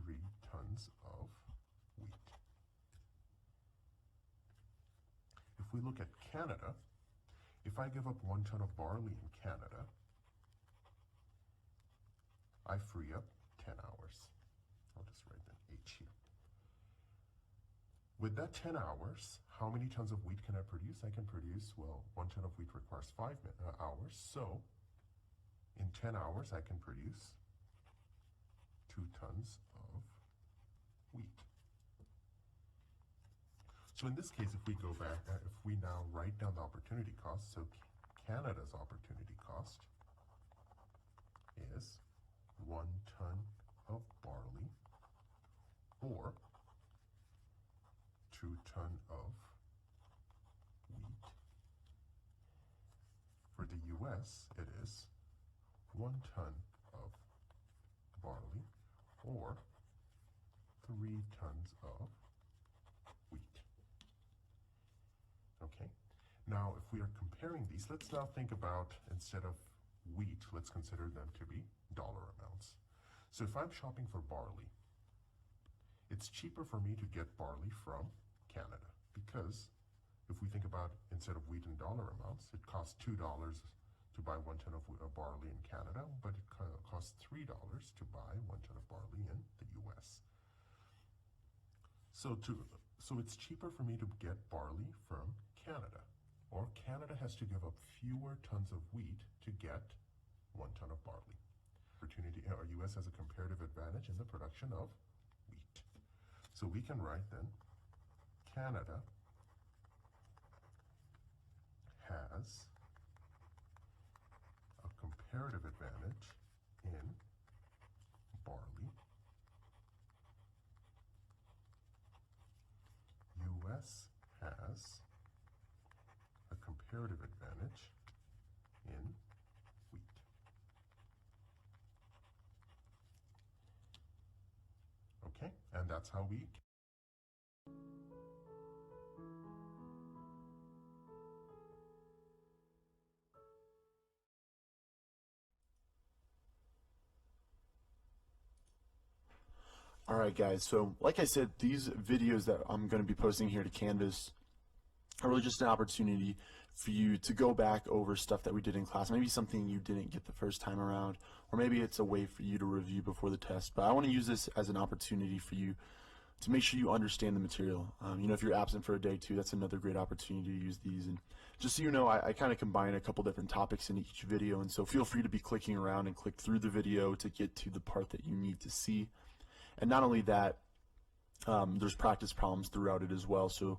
3 tons of wheat. If we look at Canada, if I give up 1 ton of barley in Canada, I free up 10 hours. I'll just write that H here. With that 10 hours, how many tons of wheat can I produce? I can produce, well, 1 ton of wheat requires 5 hours, so in 10 hours I can produce 2 tons of wheat. So in this case, if we go back, if we now write down the opportunity cost, so Canada's opportunity cost is 1 ton of barley or 2 ton of wheat. For the US, it is 1 ton of barley or 3 tons of wheat. Okay, now if we are comparing these, let's now think about, instead of wheat, let's consider them to be dollar amounts. So if I'm shopping for barley, it's cheaper for me to get barley from Canada, because if we think about, instead of wheat in dollar amounts, it costs $2 to buy 1 ton of barley in Canada, but it costs $3 to buy 1 ton of barley in the US. So it's cheaper for me to get barley from Canada, or Canada has to give up fewer tons of wheat to get 1 ton of barley. Our US has a comparative advantage in the production of wheat. So we can write then, Canada has a comparative advantage in barley. US has a comparative advantage in wheat. Okay, that's how we eat. Alright guys, so like I said, these videos that I'm going to be posting here to Canvas are really just an opportunity for you to go back over stuff that we did in class, maybe something you didn't get the first time around, or maybe it's a way for you to review before the test. But I want to use this as an opportunity for you to make sure you understand the material. You know, if you're absent for a day too, that's another great opportunity to use these. And just so you know, I kind of combine a couple different topics in each video, and so feel free to be clicking around and click through the video to get to the part that you need to see. And not only that, there's practice problems throughout it as well, so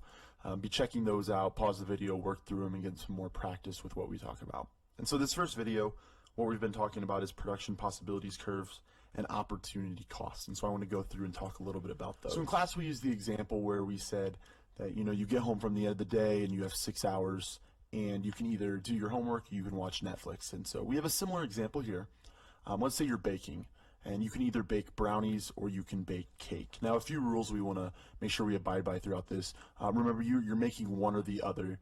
be checking those out, pause the video, work through them, and get some more practice with what we talk about. And so this first video, what we've been talking about is production possibilities curves and opportunity costs. And so I want to go through and talk a little bit about those. So in class we used the example where we said that, you know, you get home from the end of the day and you have 6 hours, and you can either do your homework or you can watch Netflix. And so we have a similar example here. Let's say you're baking, and you can either bake brownies or you can bake cake. Now, a few rules we want to make sure we abide by throughout this. Remember, you're making one or the other.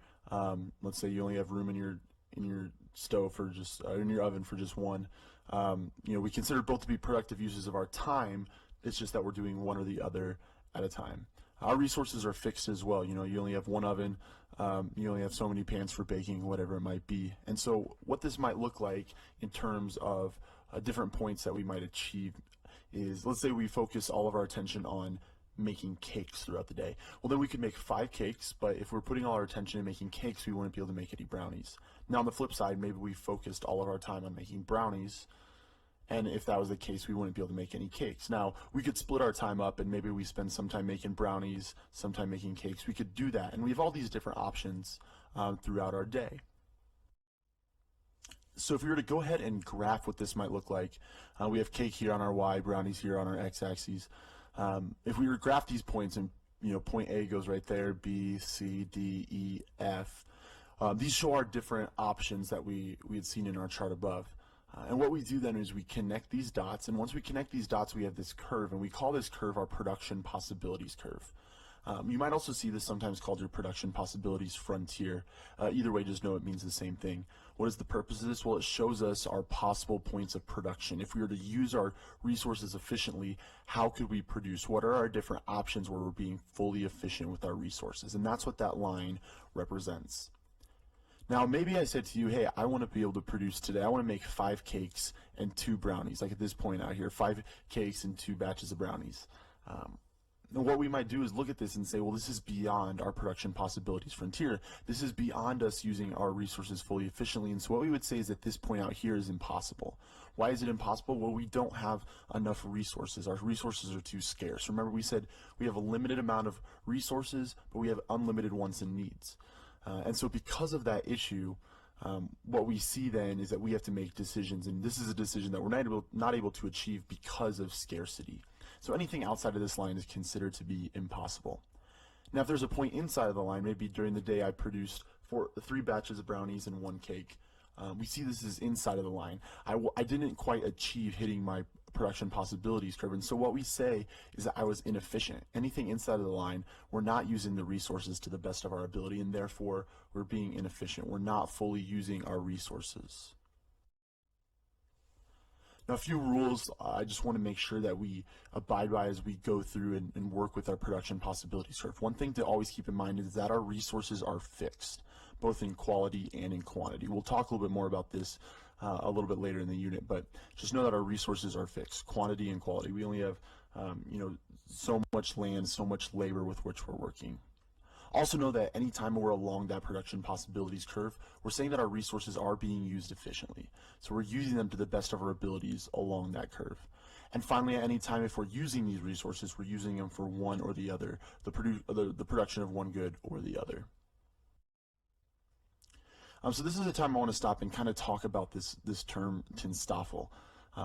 Let's say you only have room in your stove for just in your oven for just one. You know, we consider both to be productive uses of our time. It's just that we're doing one or the other at a time. Our resources are fixed as well. You know, you only have one oven. You only have so many pans for baking, whatever it might be. And so what this might look like in terms of different points that we might achieve is, let's say we focus all of our attention on making cakes throughout the day. Well, then we could make 5 cakes, but if we're putting all our attention in making cakes, we wouldn't be able to make any brownies. Now on the flip side, maybe we focused all of our time on making brownies, and if that was the case, we wouldn't be able to make any cakes. Now, we could split our time up, and maybe we spend some time making brownies, some time making cakes. We could do that, and we have all these different options throughout our day. So if we were to go ahead and graph what this might look like, we have cake here on our y, brownies here on our x-axis. If we were to graph these points, and you know, point A goes right there, B, C, D, E, F. These show our different options that we had seen in our chart above. And what we do then is we connect these dots, and once we connect these dots, we have this curve, and we call this curve our production possibilities curve. You might also see this sometimes called your production possibilities frontier. Either way, just know it means the same thing. What is the purpose of this? Well, it shows us our possible points of production. If we were to use our resources efficiently, how could we produce? What are our different options where we're being fully efficient with our resources? And that's what that line represents. Now, maybe I said to you, hey, I want to be able to produce today. I want to make 5 cakes and 2 brownies. Like at this point out here, 5 cakes and 2 batches of brownies. And what we might do is look at this and say, well, this is beyond our production possibilities frontier. This is beyond us using our resources fully efficiently. And so what we would say is that this point out here is impossible. Why is it impossible? Well, we don't have enough resources. Our resources are too scarce. Remember, we said we have a limited amount of resources, but we have unlimited wants and needs. And so because of that issue, what we see then is that we have to make decisions, and this is a decision that we're not able to achieve because of scarcity. So anything outside of this line is considered to be impossible. Now, if there's a point inside of the line, maybe during the day I produced 3 batches of brownies and 1 cake. We see this is inside of the line. I didn't quite achieve hitting my production possibilities curve, and so what we say is that I was inefficient. Anything inside of the line, we're not using the resources to the best of our ability, and therefore we're being inefficient. We're not fully using our resources. Now, a few rules I just want to make sure that we abide by as we go through and work with our production possibilities curve. One thing to always keep in mind is that our resources are fixed, both in quality and in quantity. We'll talk a little bit more about this a little bit later in the unit, but just know that our resources are fixed, quantity and quality. We only have you know, so much land, so much labor with which we're working. Also know that anytime we're along that production possibilities curve, we're saying that our resources are being used efficiently. So we're using them to the best of our abilities along that curve. And finally, at any time, if we're using these resources, we're using them for one or the other, the production of one good or the other. So this is a time I want to stop and kind of talk about this term Tinstaffel.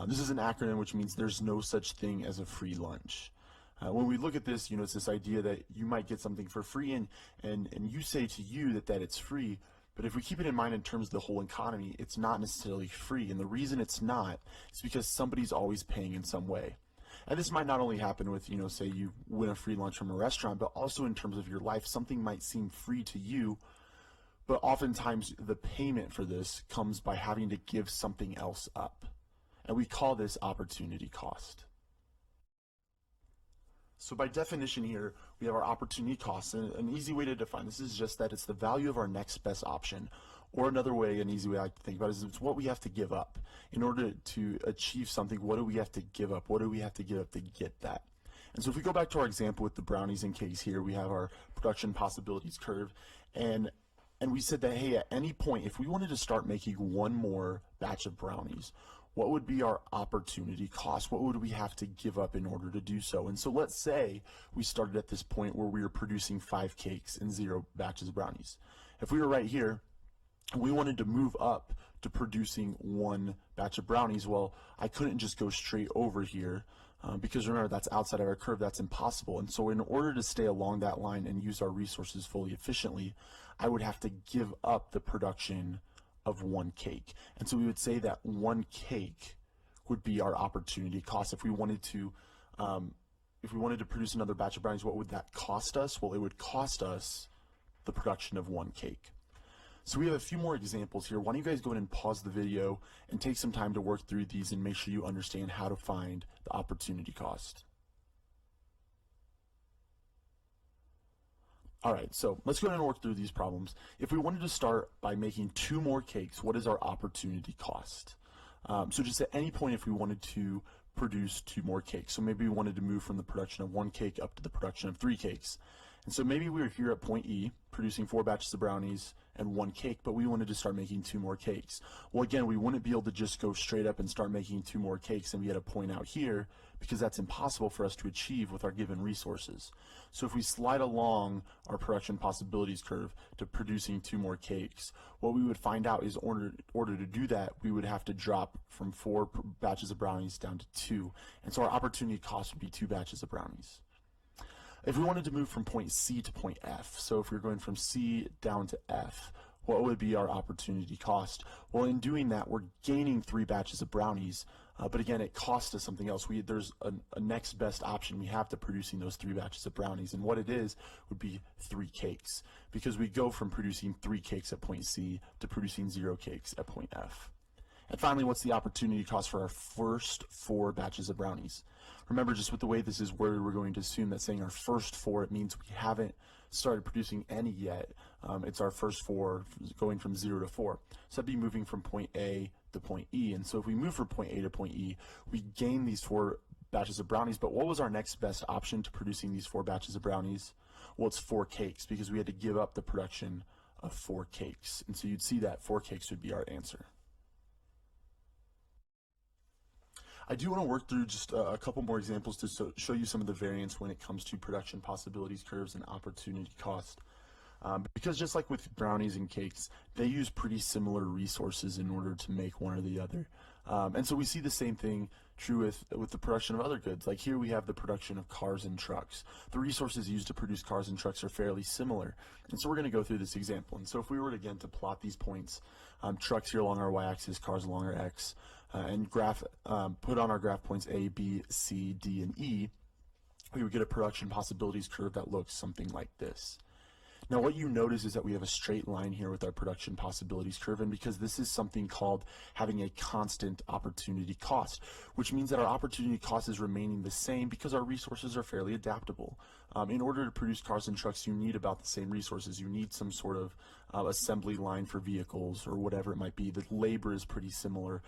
This is an acronym which means there's no such thing as a free lunch. When we look at this, you know, it's this idea that you might get something for free, and you say to you that it's free, but if we keep it in mind in terms of the whole economy, it's not necessarily free, and the reason it's not is because somebody's always paying in some way. And this might not only happen with, say you win a free lunch from a restaurant, but also in terms of your life. Something might seem free to you, but oftentimes the payment for this comes by having to give something else up. And we call this opportunity cost. So by definition here, we have our opportunity cost, and an easy way to define this is just that it's the value of our next best option. Or another way, an easy way I like to think about it is it's what we have to give up. In order to achieve something, what do we have to give up? What do we have to give up to get that? And so if we go back to our example with the brownies and cakes here, we have our production possibilities curve, and we said that, hey, at any point, if we wanted to start making one more batch of brownies, what would be our opportunity cost? What would we have to give up in order to do so? And so let's say we started at this point where we were producing 5 cakes and 0 batches of brownies. If we were right here, we wanted to move up to producing 1 batch of brownies. Well, I couldn't just go straight over here because remember, that's outside of our curve. That's impossible. And so in order to stay along that line and use our resources fully efficiently, I would have to give up the production of 1 cake. And so we would say that 1 cake would be our opportunity cost. If we wanted to produce another batch of brownies, what would that cost us? Well, it would cost us the production of 1 cake. So we have a few more examples here. Why don't you guys go ahead and pause the video and take some time to work through these and make sure you understand how to find the opportunity cost. All right, so let's go ahead and work through these problems. If we wanted to start by making 2 more cakes, what is our opportunity cost? So just at any point, if we wanted to produce 2 more cakes, so maybe we wanted to move from the production of 1 cake up to the production of 3 cakes. And so maybe we were here at point E, producing 4 batches of brownies and 1 cake, but we wanted to start making 2 more cakes. Well, again, we wouldn't be able to just go straight up and start making 2 more cakes and be at a point out here, because that's impossible for us to achieve with our given resources. So if we slide along our production possibilities curve to producing 2 more cakes, what we would find out is in order to do that, we would have to drop from 4 batches of brownies down to 2. And so our opportunity cost would be 2 batches of brownies. If we wanted to move from point C to point F, so if we're going from C down to F, what would be our opportunity cost? Well, in doing that, we're gaining 3 batches of brownies, but again, it costs us something else. There's a next best option we have to producing those 3 batches of brownies, and what it is would be 3 cakes, because we go from producing 3 cakes at point C to producing 0 cakes at point F. And finally, what's the opportunity cost for our first 4 batches of brownies? Remember, just with the way this is worded, we're going to assume that saying our first 4, it means we haven't started producing any yet. It's our first 4 going from 0 to 4. So that'd be moving from point A to point E. And so if we move from point A to point E, we gain these 4 batches of brownies. But what was our next best option to producing these 4 batches of brownies? Well, it's 4 cakes, because we had to give up the production of 4 cakes. And so you'd see that 4 cakes would be our answer. I do want to work through just a couple more examples to show you some of the variance when it comes to production possibilities curves and opportunity cost. Because just like with brownies and cakes, they use pretty similar resources in order to make one or the other. And so we see the same thing true with the production of other goods. Like here we have the production of cars and trucks. The resources used to produce cars and trucks are fairly similar. And so we're going to go through this example. And so if we were again to plot these points, trucks here along our y-axis, cars along our x, and put on our graph points A, B, C, D, and E, we would get a production possibilities curve that looks something like this. Now what you notice is that we have a straight line here with our production possibilities curve, and because this is something called having a constant opportunity cost, which means that our opportunity cost is remaining the same because our resources are fairly adaptable. In order to produce cars and trucks, you need about the same resources. You need some sort of assembly line for vehicles or whatever it might be. The labor is pretty similar.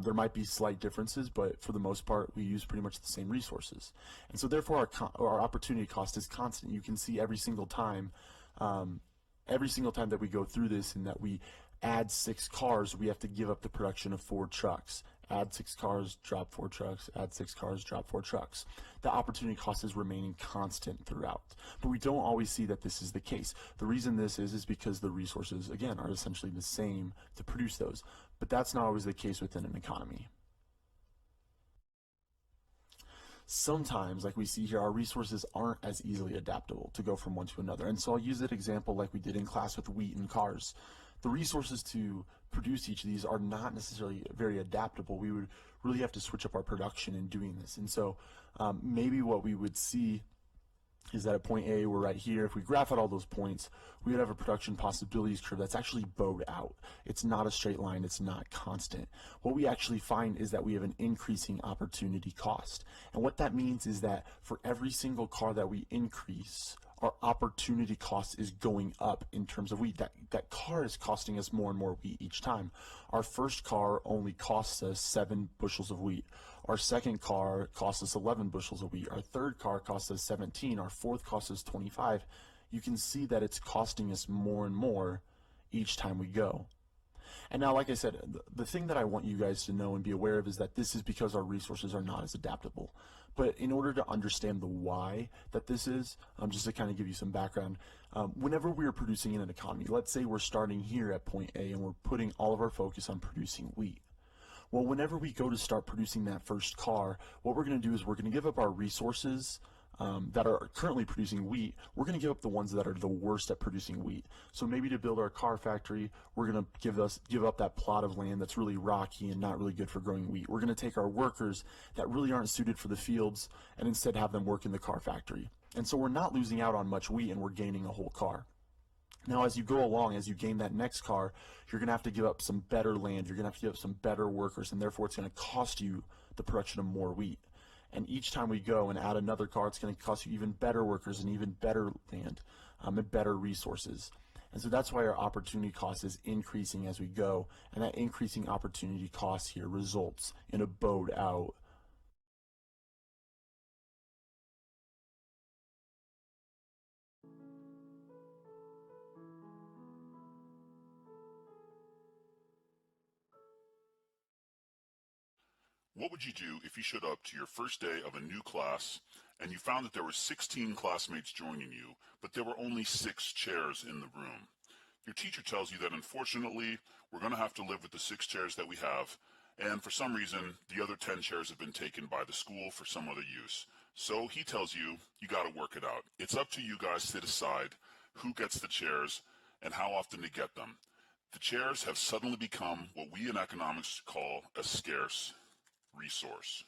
There might be slight differences, but for the most part, we use pretty much the same resources. And so therefore, our opportunity cost is constant. You can see every single time that we go through this and that we add 6 cars, we have to give up the production of 4 trucks. Add 6 cars, drop 4 trucks, add 6 cars, drop 4 trucks. The opportunity cost is remaining constant throughout. But we don't always see that this is the case. The reason this is because the resources, again, are essentially the same to produce those. But that's not always the case within an economy. Sometimes, like we see here, our resources aren't as easily adaptable to go from one to another. And so I'll use that example like we did in class with wheat and cars. the resources to produce each of these are not necessarily very adaptable. We would really have to switch up our production in doing this. And so maybe what we would see is that at point A, we're right here. If we graph out all those points, we would have a production possibilities curve that's actually bowed out. It's not a straight line. It's not constant. What we actually find is that we have an increasing opportunity cost. And what that means is that for every single car that we increase, our opportunity cost is going up in terms of wheat. That car is costing us more and more wheat each time. Our first car only costs us 7 bushels of wheat. Our second car costs us 11 bushels of wheat. Our third car costs us 17. Our fourth costs us 25. You can see that it's costing us more and more each time we go. And now, like I said, the thing that I want you guys to know and be aware of is that this is because our resources are not as adaptable. But in order to understand the why that this is, just to kind of give you some background, whenever we are producing in an economy, let's say we're starting here at point A and we're putting all of our focus on producing wheat. Well, whenever we go to start producing that first car, what we're going to do is we're going to give up our resources that are currently producing wheat. We're going to give up the ones that are the worst at producing wheat. So maybe to build our car factory, we're going to give up that plot of land that's really rocky and not really good for growing wheat. We're going to take our workers that really aren't suited for the fields and instead have them work in the car factory. And so we're not losing out on much wheat and we're gaining a whole car. Now, as you go along, as you gain that next car, you're going to have to give up some better land. You're going to have to give up some better workers, and therefore it's going to cost you the production of more wheat. And each time we go and add another car, it's going to cost you even better workers and even better land and better resources. And so that's why our opportunity cost is increasing as we go. And that increasing opportunity cost here results in a bowed out What would you do if you showed up to your first day of a new class and you found that there were 16 classmates joining you, but there were only 6 chairs in the room? Your teacher tells you that unfortunately, we're going to have to live with the 6 chairs that we have, and for some reason, the other 10 chairs have been taken by the school for some other use. So he tells you, you got to work it out. It's up to you guys to decide who gets the chairs and how often to get them. The chairs have suddenly become what we in economics call a scarce resource.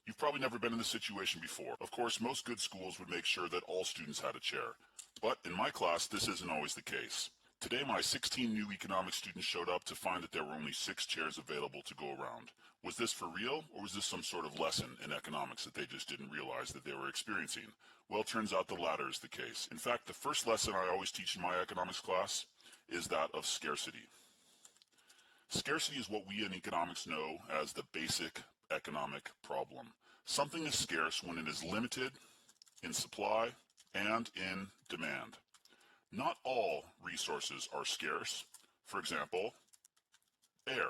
You've probably never been in this situation before. Of course, most good schools would make sure that all students had a chair. But in my class, this isn't always the case. Today, my 16 new economics students showed up to find that there were only 6 chairs available to go around. Was this for real, or was this some sort of lesson in economics that they just didn't realize that they were experiencing? Well, it turns out the latter is the case. In fact, the first lesson I always teach in my economics class is that of scarcity. Scarcity is what we in economics know as the basic economic problem. Something is scarce when it is limited in supply and in demand. Not all resources are scarce. For example, air.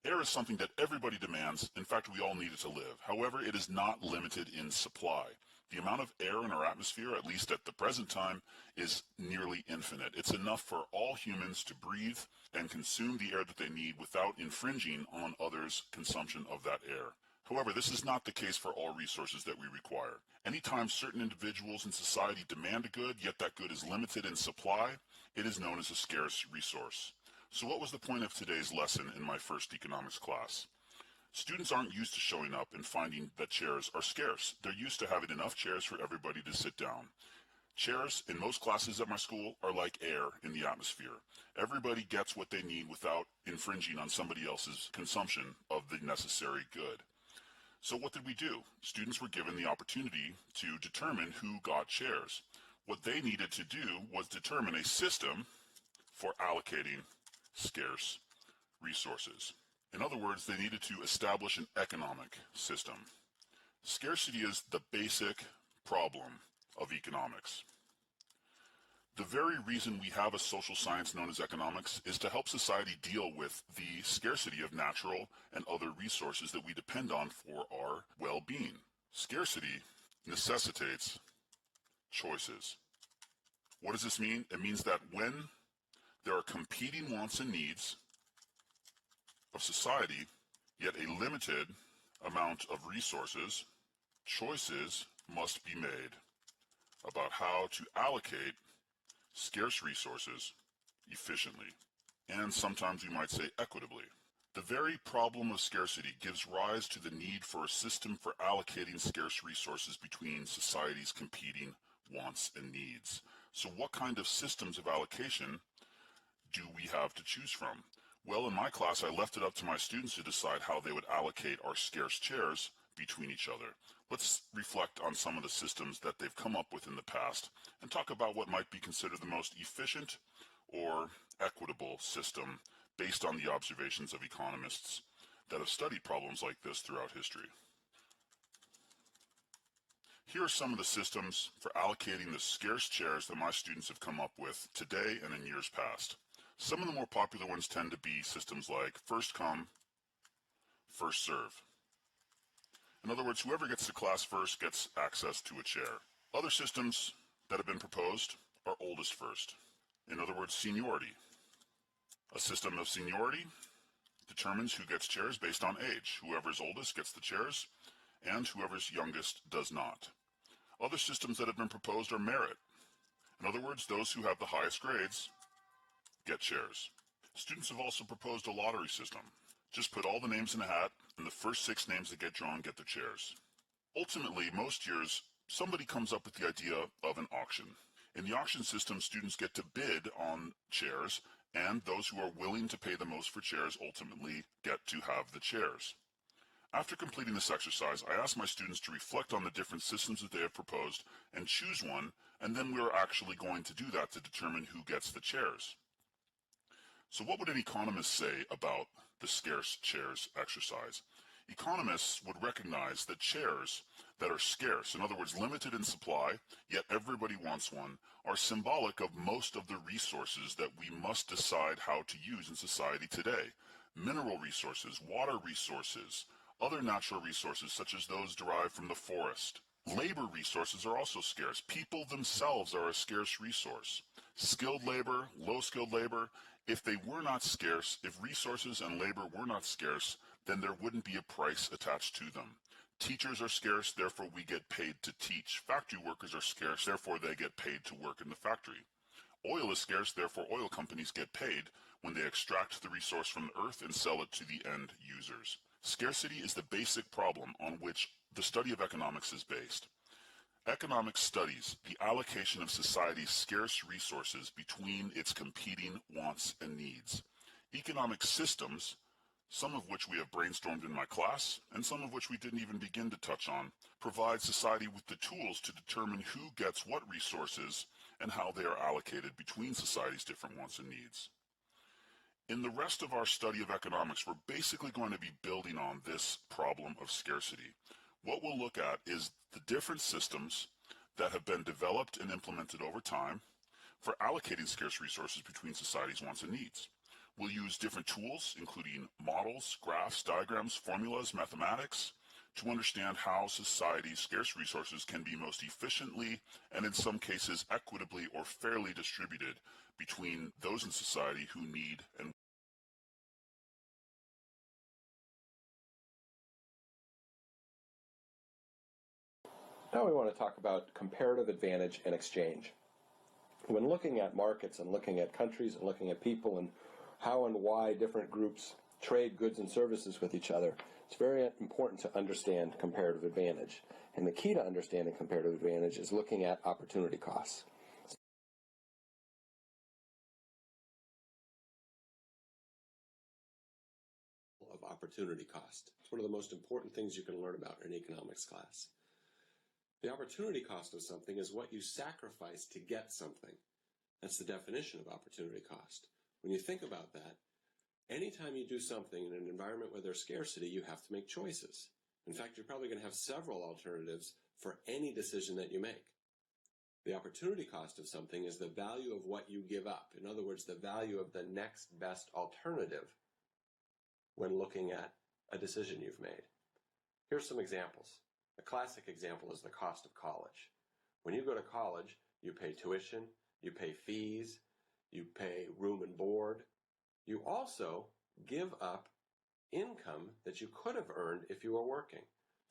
Air is something that everybody demands. In fact, we all need it to live. However, it is not limited in supply. The amount of air in our atmosphere, at least at the present time, is nearly infinite. It's enough for all humans to breathe and consume the air that they need without infringing on others' consumption of that air. However, this is not the case for all resources that we require. Anytime certain individuals in society demand a good, yet that good is limited in supply, it is known as a scarce resource. So what was the point of today's lesson in my first economics class? Students aren't used to showing up and finding that chairs are scarce. They're used to having enough chairs for everybody to sit down. Chairs in most classes at my school are like air in the atmosphere. Everybody gets what they need without infringing on somebody else's consumption of the necessary good. So what did we do? Students were given the opportunity to determine who got chairs. What they needed to do was determine a system for allocating scarce resources. In other words, they needed to establish an economic system. Scarcity is the basic problem of economics. The very reason we have a social science known as economics is to help society deal with the scarcity of natural and other resources that we depend on for our well-being. Scarcity necessitates choices. What does this mean? It means that when there are competing wants and needs of society, yet a limited amount of resources, choices must be made about how to allocate scarce resources efficiently, and sometimes we might say equitably. The very problem of scarcity gives rise to the need for a system for allocating scarce resources between society's competing wants and needs. So what kind of systems of allocation do we have to choose from? Well, in my class, I left it up to my students to decide how they would allocate our scarce chairs between each other. Let's reflect on some of the systems that they've come up with in the past and talk about what might be considered the most efficient or equitable system based on the observations of economists that have studied problems like this throughout history. Here are some of the systems for allocating the scarce chairs that my students have come up with today and in years past. Some of the more popular ones tend to be systems like first come, first serve. In other words, whoever gets to class first gets access to a chair. Other systems that have been proposed are oldest first. In other words, seniority. A system of seniority determines who gets chairs based on age. Whoever's oldest gets the chairs, and whoever's youngest does not. Other systems that have been proposed are merit. In other words, those who have the highest grades get chairs. Students have also proposed a lottery system. Just put all the names in a hat, and the first 6 names that get drawn get the chairs. Ultimately, most years, somebody comes up with the idea of an auction. In the auction system, students get to bid on chairs, and those who are willing to pay the most for chairs ultimately get to have the chairs. After completing this exercise, I asked my students to reflect on the different systems that they have proposed and choose one, and then we are actually going to do that to determine who gets the chairs. So what would an economist say about the scarce chairs exercise? Economists would recognize that chairs that are scarce, in other words limited in supply, yet everybody wants one, are symbolic of most of the resources that we must decide how to use in society today. Mineral resources, water resources, other natural resources such as those derived from the forest. Labor resources are also scarce. People themselves are a scarce resource. Skilled labor, low-skilled labor, if they were not scarce, if resources and labor were not scarce, then there wouldn't be a price attached to them. Teachers are scarce, therefore we get paid to teach. Factory workers are scarce, therefore they get paid to work in the factory. Oil is scarce, therefore oil companies get paid when they extract the resource from the earth and sell it to the end users. Scarcity is the basic problem on which the study of economics is based. Economics studies the allocation of society's scarce resources between its competing wants and needs. Economic systems, some of which we have brainstormed in my class, and some of which we didn't even begin to touch on, provide society with the tools to determine who gets what resources and how they are allocated between society's different wants and needs. In the rest of our study of economics, we're basically going to be building on this problem of scarcity. What we'll look at is the different systems that have been developed and implemented over time for allocating scarce resources between society's wants and needs. We'll use different tools, including models, graphs, diagrams, formulas, mathematics, to understand how society's scarce resources can be most efficiently and in some cases equitably or fairly distributed between those in society who need and Now we want to talk about comparative advantage and exchange. When looking at markets and looking at countries and looking at people and how and why different groups trade goods and services with each other, it's very important to understand comparative advantage. And the key to understanding comparative advantage is looking at opportunity costs. Of opportunity cost. It's one of the most important things you can learn about in an economics class. The opportunity cost of something is what you sacrifice to get something. That's the definition of opportunity cost. When you think about that, anytime you do something in an environment where there's scarcity, you have to make choices. In fact, you're probably going to have several alternatives for any decision that you make. The opportunity cost of something is the value of what you give up. In other words, the value of the next best alternative when looking at a decision you've made. Here's some examples. A classic example is the cost of college. When you go to college, you pay tuition, you pay fees, you pay room and board. You also give up income that you could have earned if you were working.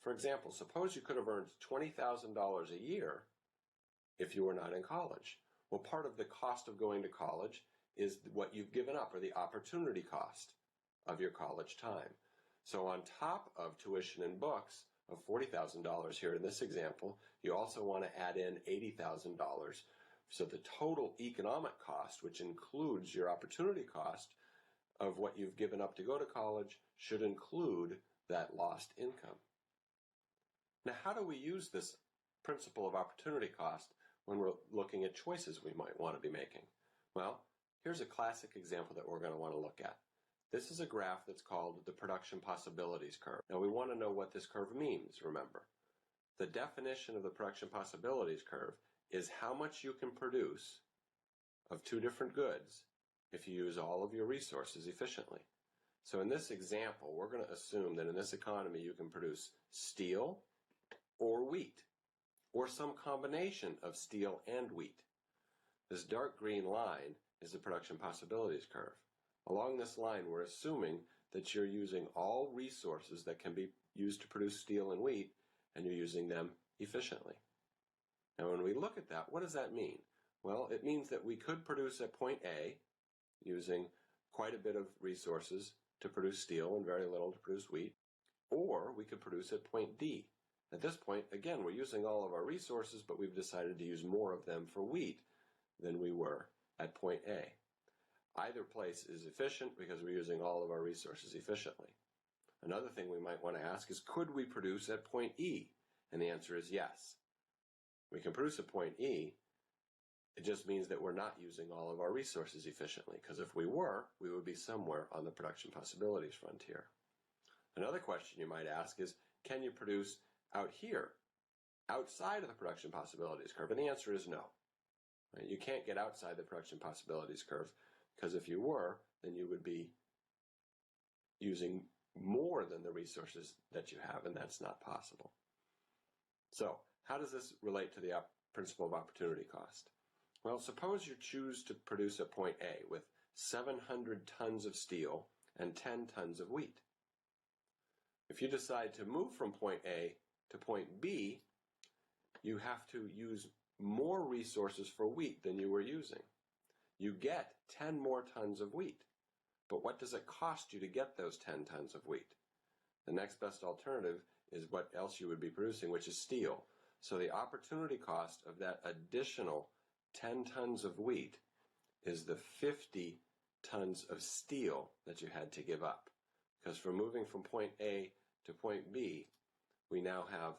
For example, suppose you could have earned $20,000 a year if you were not in college. Well, part of the cost of going to college is what you've given up, or the opportunity cost of your college time. So on top of tuition and books of $40,000 here in this example, you also want to add in $80,000. So the total economic cost, which includes your opportunity cost of what you've given up to go to college, should include that lost income. Now, how do we use this principle of opportunity cost when we're looking at choices we might want to be making? Well, here's a classic example that we're going to want to look at. This is a graph that's called the production possibilities curve. Now, we want to know what this curve means, remember. The definition of the production possibilities curve is how much you can produce of two different goods if you use all of your resources efficiently. So in this example, we're going to assume that in this economy you can produce steel or wheat, or some combination of steel and wheat. This dark green line is the production possibilities curve. Along this line, we're assuming that you're using all resources that can be used to produce steel and wheat, and you're using them efficiently. Now, when we look at that, what does that mean? Well, it means that we could produce at point A using quite a bit of resources to produce steel and very little to produce wheat, or we could produce at point D. At this point, again, we're using all of our resources, but we've decided to use more of them for wheat than we were at point A. Either place is efficient because we're using all of our resources efficiently. Another thing we might want to ask is, could we produce at point E? And the answer is yes. We can produce at point E. It just means that we're not using all of our resources efficiently, because if we were, we would be somewhere on the production possibilities frontier. Another question you might ask is, can you produce out here, outside of the production possibilities curve? And the answer is no. Right? You can't get outside the production possibilities curve, because if you were, then you would be using more than the resources that you have, and that's not possible. So, how does this relate to the principle of opportunity cost? Well, suppose you choose to produce at point A with 700 tons of steel and 10 tons of wheat. If you decide to move from point A to point B, you have to use more resources for wheat than you were using. You get 10 more tons of wheat. But what does it cost you to get those 10 tons of wheat? The next best alternative is what else you would be producing, which is steel. So the opportunity cost of that additional 10 tons of wheat is the 50 tons of steel that you had to give up. Because from moving from point A to point B, we now have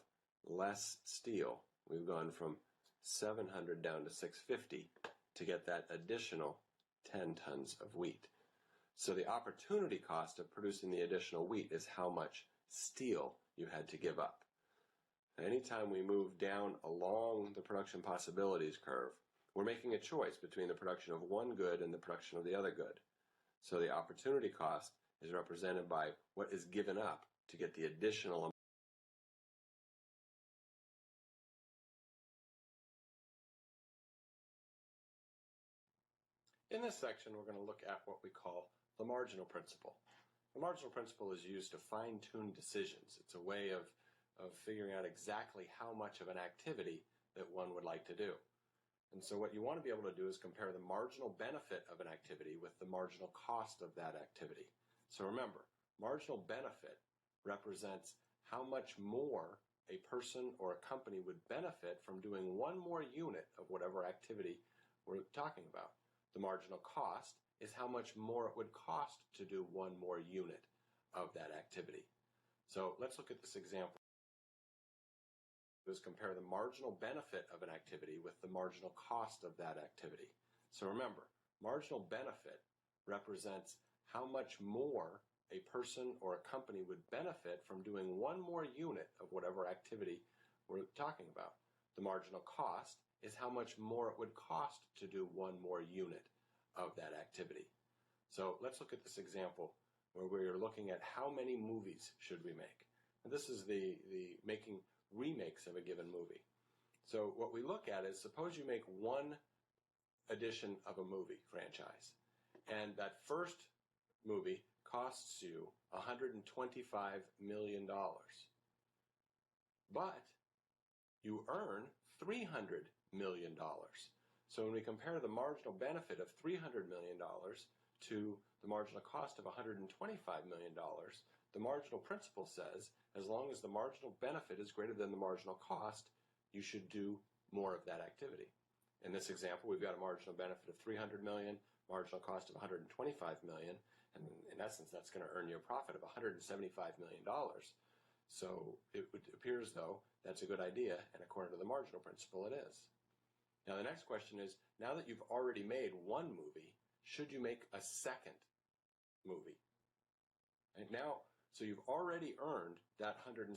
less steel. We've gone from 700 down to 650 to get that additional 10 tons of wheat. So the opportunity cost of producing the additional wheat is how much steel you had to give up. Anytime we move down along the production possibilities curve, we're making a choice between the production of one good and the production of the other good. So the opportunity cost is represented by what is given up to get the additional amount. In this section, we're going to look at what we call the marginal principle. The marginal principle is used to fine-tune decisions. It's a way of figuring out exactly how much of an activity that one would like to do. And so what you want to be able to do is compare the marginal benefit of an activity with the marginal cost of that activity. So remember, marginal benefit represents how much more a person or a company would benefit from doing one more unit of whatever activity we're talking about. The marginal cost is how much more it would cost to do one more unit of that activity. So let's look at this example. Is compare the marginal benefit of an activity with the marginal cost of that activity. So remember, marginal benefit represents how much more a person or a company would benefit from doing one more unit of whatever activity we're talking about. The marginal cost is how much more it would cost to do one more unit of that activity. So let's look at this example where we're looking at how many movies should we make. And this is the making remakes of a given movie. So what we look at is, suppose you make one edition of a movie franchise, and that first movie costs you $125 million. But you earn $300 million. So when we compare the marginal benefit of $300 million to the marginal cost of $125 million, the marginal principle says as long as the marginal benefit is greater than the marginal cost, you should do more of that activity. In this example, we've got a marginal benefit of $300 million, marginal cost of $125 million, and in essence, that's going to earn you a profit of $175 million. So it appears, though, that's a good idea, and according to the marginal principle, it is. Now, the next question is, now that you've already made one movie, should you make a second movie? And now, so you've already earned that $175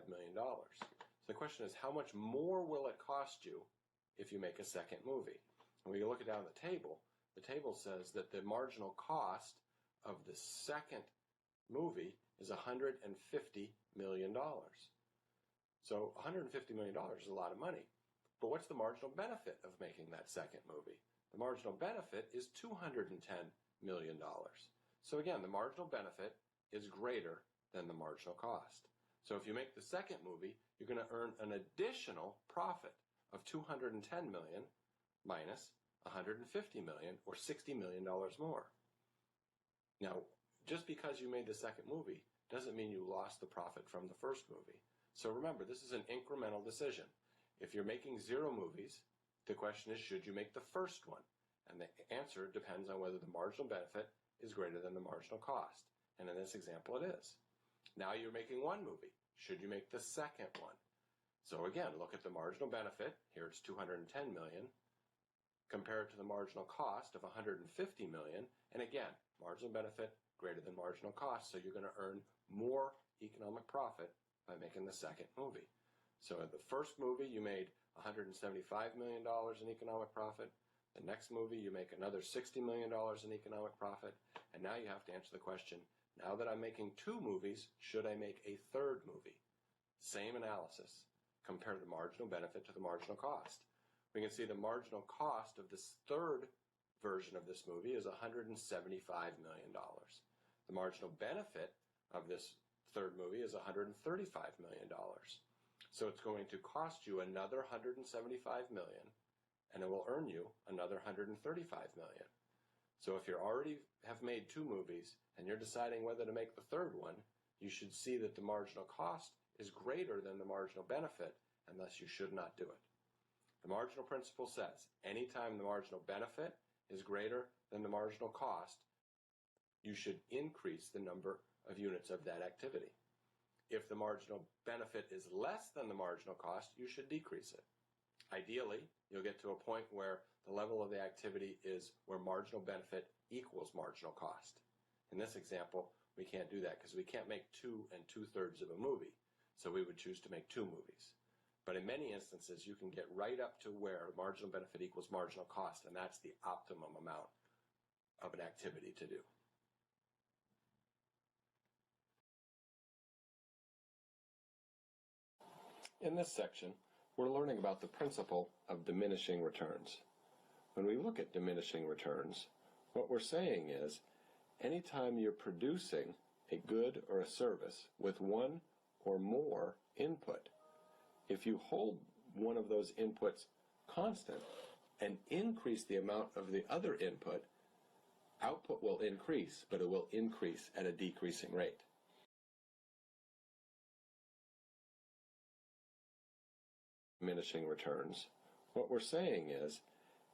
million. So the question is, how much more will it cost you if you make a second movie? And we look it down the table says that the marginal cost of the second movie is $150 million. So $150 million is a lot of money. But what's the marginal benefit of making that second movie? The marginal benefit is $210 million. So again, the marginal benefit is greater than the marginal cost. So if you make the second movie, you're going to earn an additional profit of $210 million minus $150 million, or $60 million more. Now, just because you made the second movie doesn't mean you lost the profit from the first movie. So remember, this is an incremental decision. If you're making 0 movies, the question is, should you make the first one? And the answer depends on whether the marginal benefit is greater than the marginal cost. And in this example, it is. Now you're making 1 movie. Should you make the second one? So again, look at the marginal benefit. Here it's $210 million. Compare it to the marginal cost of $150 million. And again, marginal benefit greater than marginal cost. So you're going to earn more economic profit by making the second movie. So in the first movie, you made $175 million in economic profit. The next movie, you make another $60 million in economic profit. And now you have to answer the question, now that I'm making 2 movies, should I make a third movie? Same analysis. Compare the marginal benefit to the marginal cost. We can see the marginal cost of this third version of this movie is $175 million. The marginal benefit of this third movie is $135 million. So it's going to cost you another $175 million, and it will earn you another $135 million. So if you already have made 2 movies and you're deciding whether to make the third one, you should see that the marginal cost is greater than the marginal benefit, and thus you should not do it. The marginal principle says anytime the marginal benefit is greater than the marginal cost, you should increase the number of units of that activity. If the marginal benefit is less than the marginal cost, you should decrease it. Ideally, you'll get to a point where the level of the activity is where marginal benefit equals marginal cost. In this example, we can't do that because we can't make 2 2/3 of a movie. So we would choose to make 2 movies. But in many instances, you can get right up to where marginal benefit equals marginal cost, and that's the optimum amount of an activity to do. In this section, we're learning about the principle of diminishing returns. When we look at diminishing returns, what we're saying is, anytime you're producing a good or a service with 1 or more input, if you hold one of those inputs constant and increase the amount of the other input, output will increase, but it will increase at a decreasing rate. Diminishing returns, what we're saying is,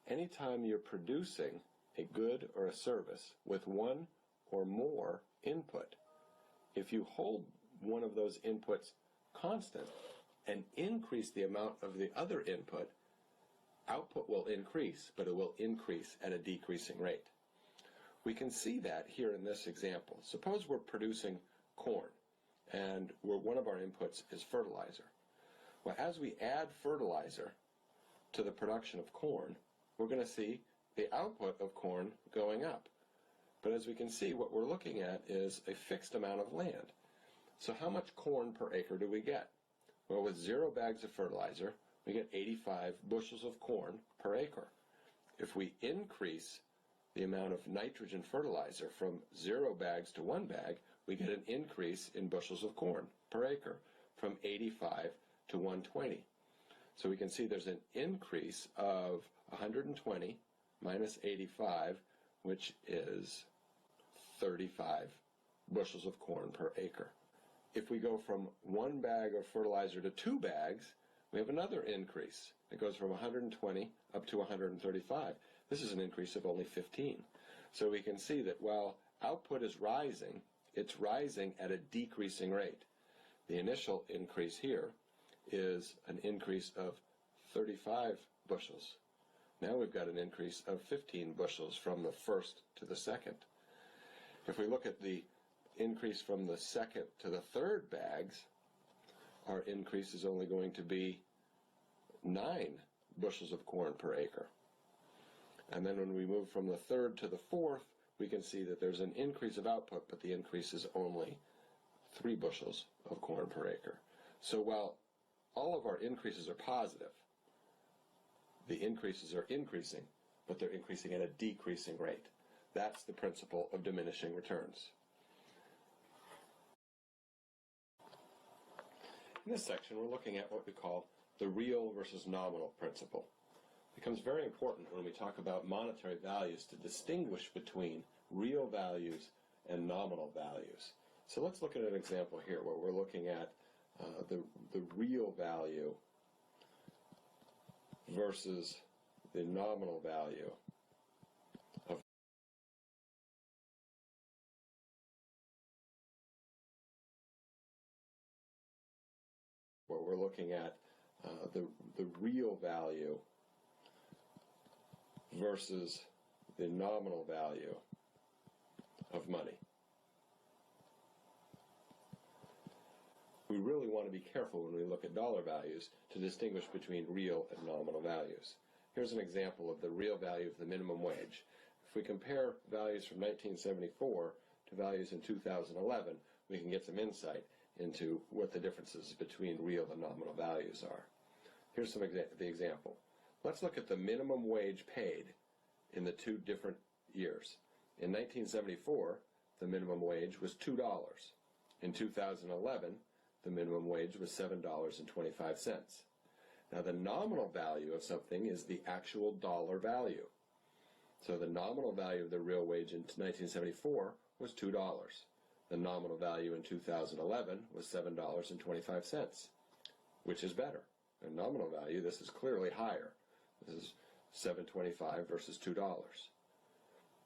anytime you're producing a good or a service with 1 or more input, if you hold one of those inputs constant and increase the amount of the other input, output will increase, but it will increase at a decreasing rate. We can see that here in this example. Suppose we're producing corn, and one of our inputs is fertilizer. Well, as we add fertilizer to the production of corn, we're going to see the output of corn going up. But as we can see, what we're looking at is a fixed amount of land. So how much corn per acre do we get? Well, with 0 bags of fertilizer, we get 85 bushels of corn per acre. If we increase the amount of nitrogen fertilizer from 0 bags to 1 bag, we get an increase in bushels of corn per acre from 85 to 120. So we can see there's an increase of 120 minus 85, which is 35 bushels of corn per acre. If we go from 1 bag of fertilizer to 2 bags, we have another increase. It goes from 120 up to 135. This is an increase of only 15. So we can see that while output is rising, it's rising at a decreasing rate. The initial increase here is an increase of 35 bushels. Now we've got an increase of 15 bushels from the first to the second. If we look at the increase from the second to the third bags, our increase is only going to be 9 bushels of corn per acre. And then when we move from the third to the fourth, we can see that there's an increase of output, but the increase is only 3 bushels of corn per acre. So while all of our increases are positive, the increases are increasing, but they're increasing at a decreasing rate. That's the principle of diminishing returns. In this section, we're looking at what we call the real versus nominal principle. It becomes very important when we talk about monetary values to distinguish between real values and nominal values. So let's look at an example here where we're looking at the real value versus the nominal value of where we're looking at the real value versus the nominal value of money. We really want to be careful when we look at dollar values to distinguish between real and nominal values. Here's an example of the real value of the minimum wage. If we compare values from 1974 to values in 2011, we can get some insight into what the differences between real and nominal values are. Here's the example. Let's look at the minimum wage paid in the two different years. In 1974, the minimum wage was $2. In 2011, the minimum wage was $7.25. Now, the nominal value of something is the actual dollar value. So the nominal value of the real wage in 1974 was $2. The nominal value in 2011 was $7.25, which is better. In nominal value, this is clearly higher. This is $7.25 versus $2.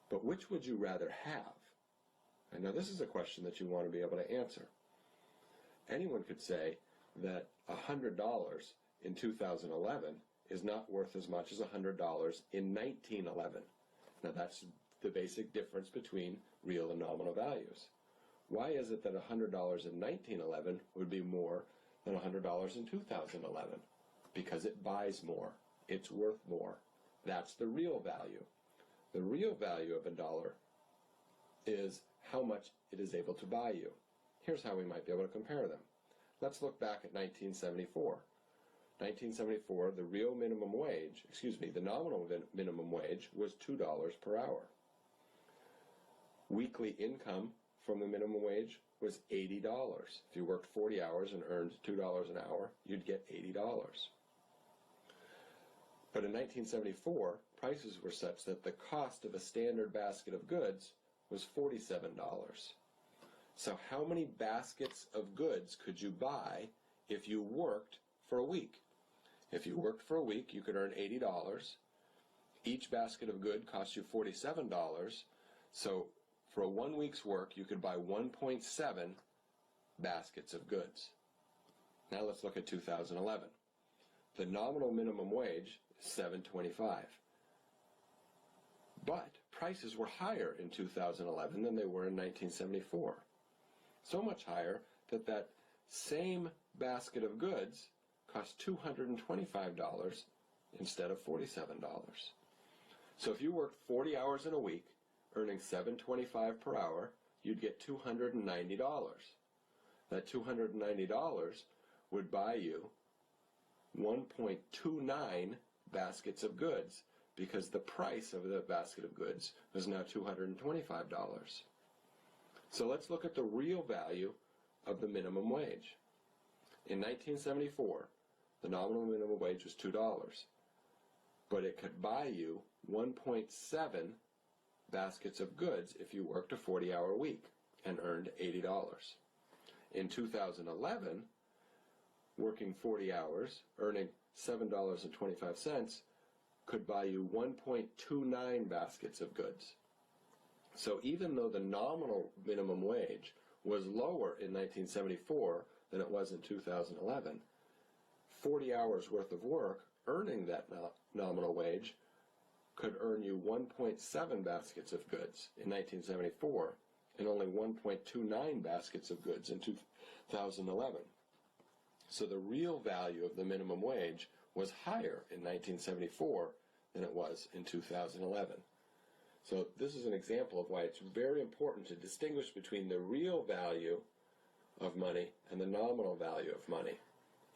But which would you rather have? And now this is a question that you want to be able to answer. Anyone could say that $100 in 2011 is not worth as much as $100 in 1911. Now that's the basic difference between real and nominal values. Why is it that $100 in 1911 would be more than $100 in 2011? Because it buys more. It's worth more. That's the real value. The real value of a dollar is how much it is able to buy you. Here's how we might be able to compare them. Let's look back at 1974. 1974, the real minimum wage, the nominal minimum wage was $2 per hour. Weekly income from the minimum wage was $80. If you worked 40 hours and earned $2 an hour, you'd get $80. But in 1974, prices were such that the cost of a standard basket of goods was $47. So how many baskets of goods could you buy if you worked for a week? If you worked for a week, you could earn $80. Each basket of good cost you $47. So for a 1 week's work, you could buy 1.7 baskets of goods. Now let's look at 2011. The nominal minimum wage is $7.25. But prices were higher in 2011 than they were in 1974. So much higher that that same basket of goods cost $225 instead of $47. So if you worked 40 hours in a week, earning $7.25 per hour, you'd get $290. That $290 would buy you 1.29 baskets of goods because the price of the basket of goods was now $225. So let's look at the real value of the minimum wage. In 1974, the nominal minimum wage was $2. but it could buy you 1.7 baskets of goods if you worked a 40-hour week and earned $80. In 2011, working 40 hours, earning $7.25, could buy you 1.29 baskets of goods. So even though the nominal minimum wage was lower in 1974 than it was in 2011, 40 hours worth of work earning that nominal wage could earn you 1.7 baskets of goods in 1974 and only 1.29 baskets of goods in 2011. So the real value of the minimum wage was higher in 1974 than it was in 2011. So this is an example of why it's very important to distinguish between the real value of money and the nominal value of money.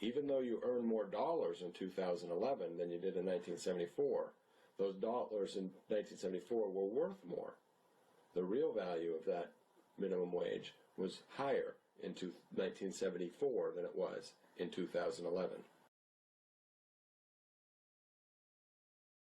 Even though you earn more dollars in 2011 than you did in 1974, those dollars in 1974 were worth more. The real value of that minimum wage was higher in 1974 than it was in 2011.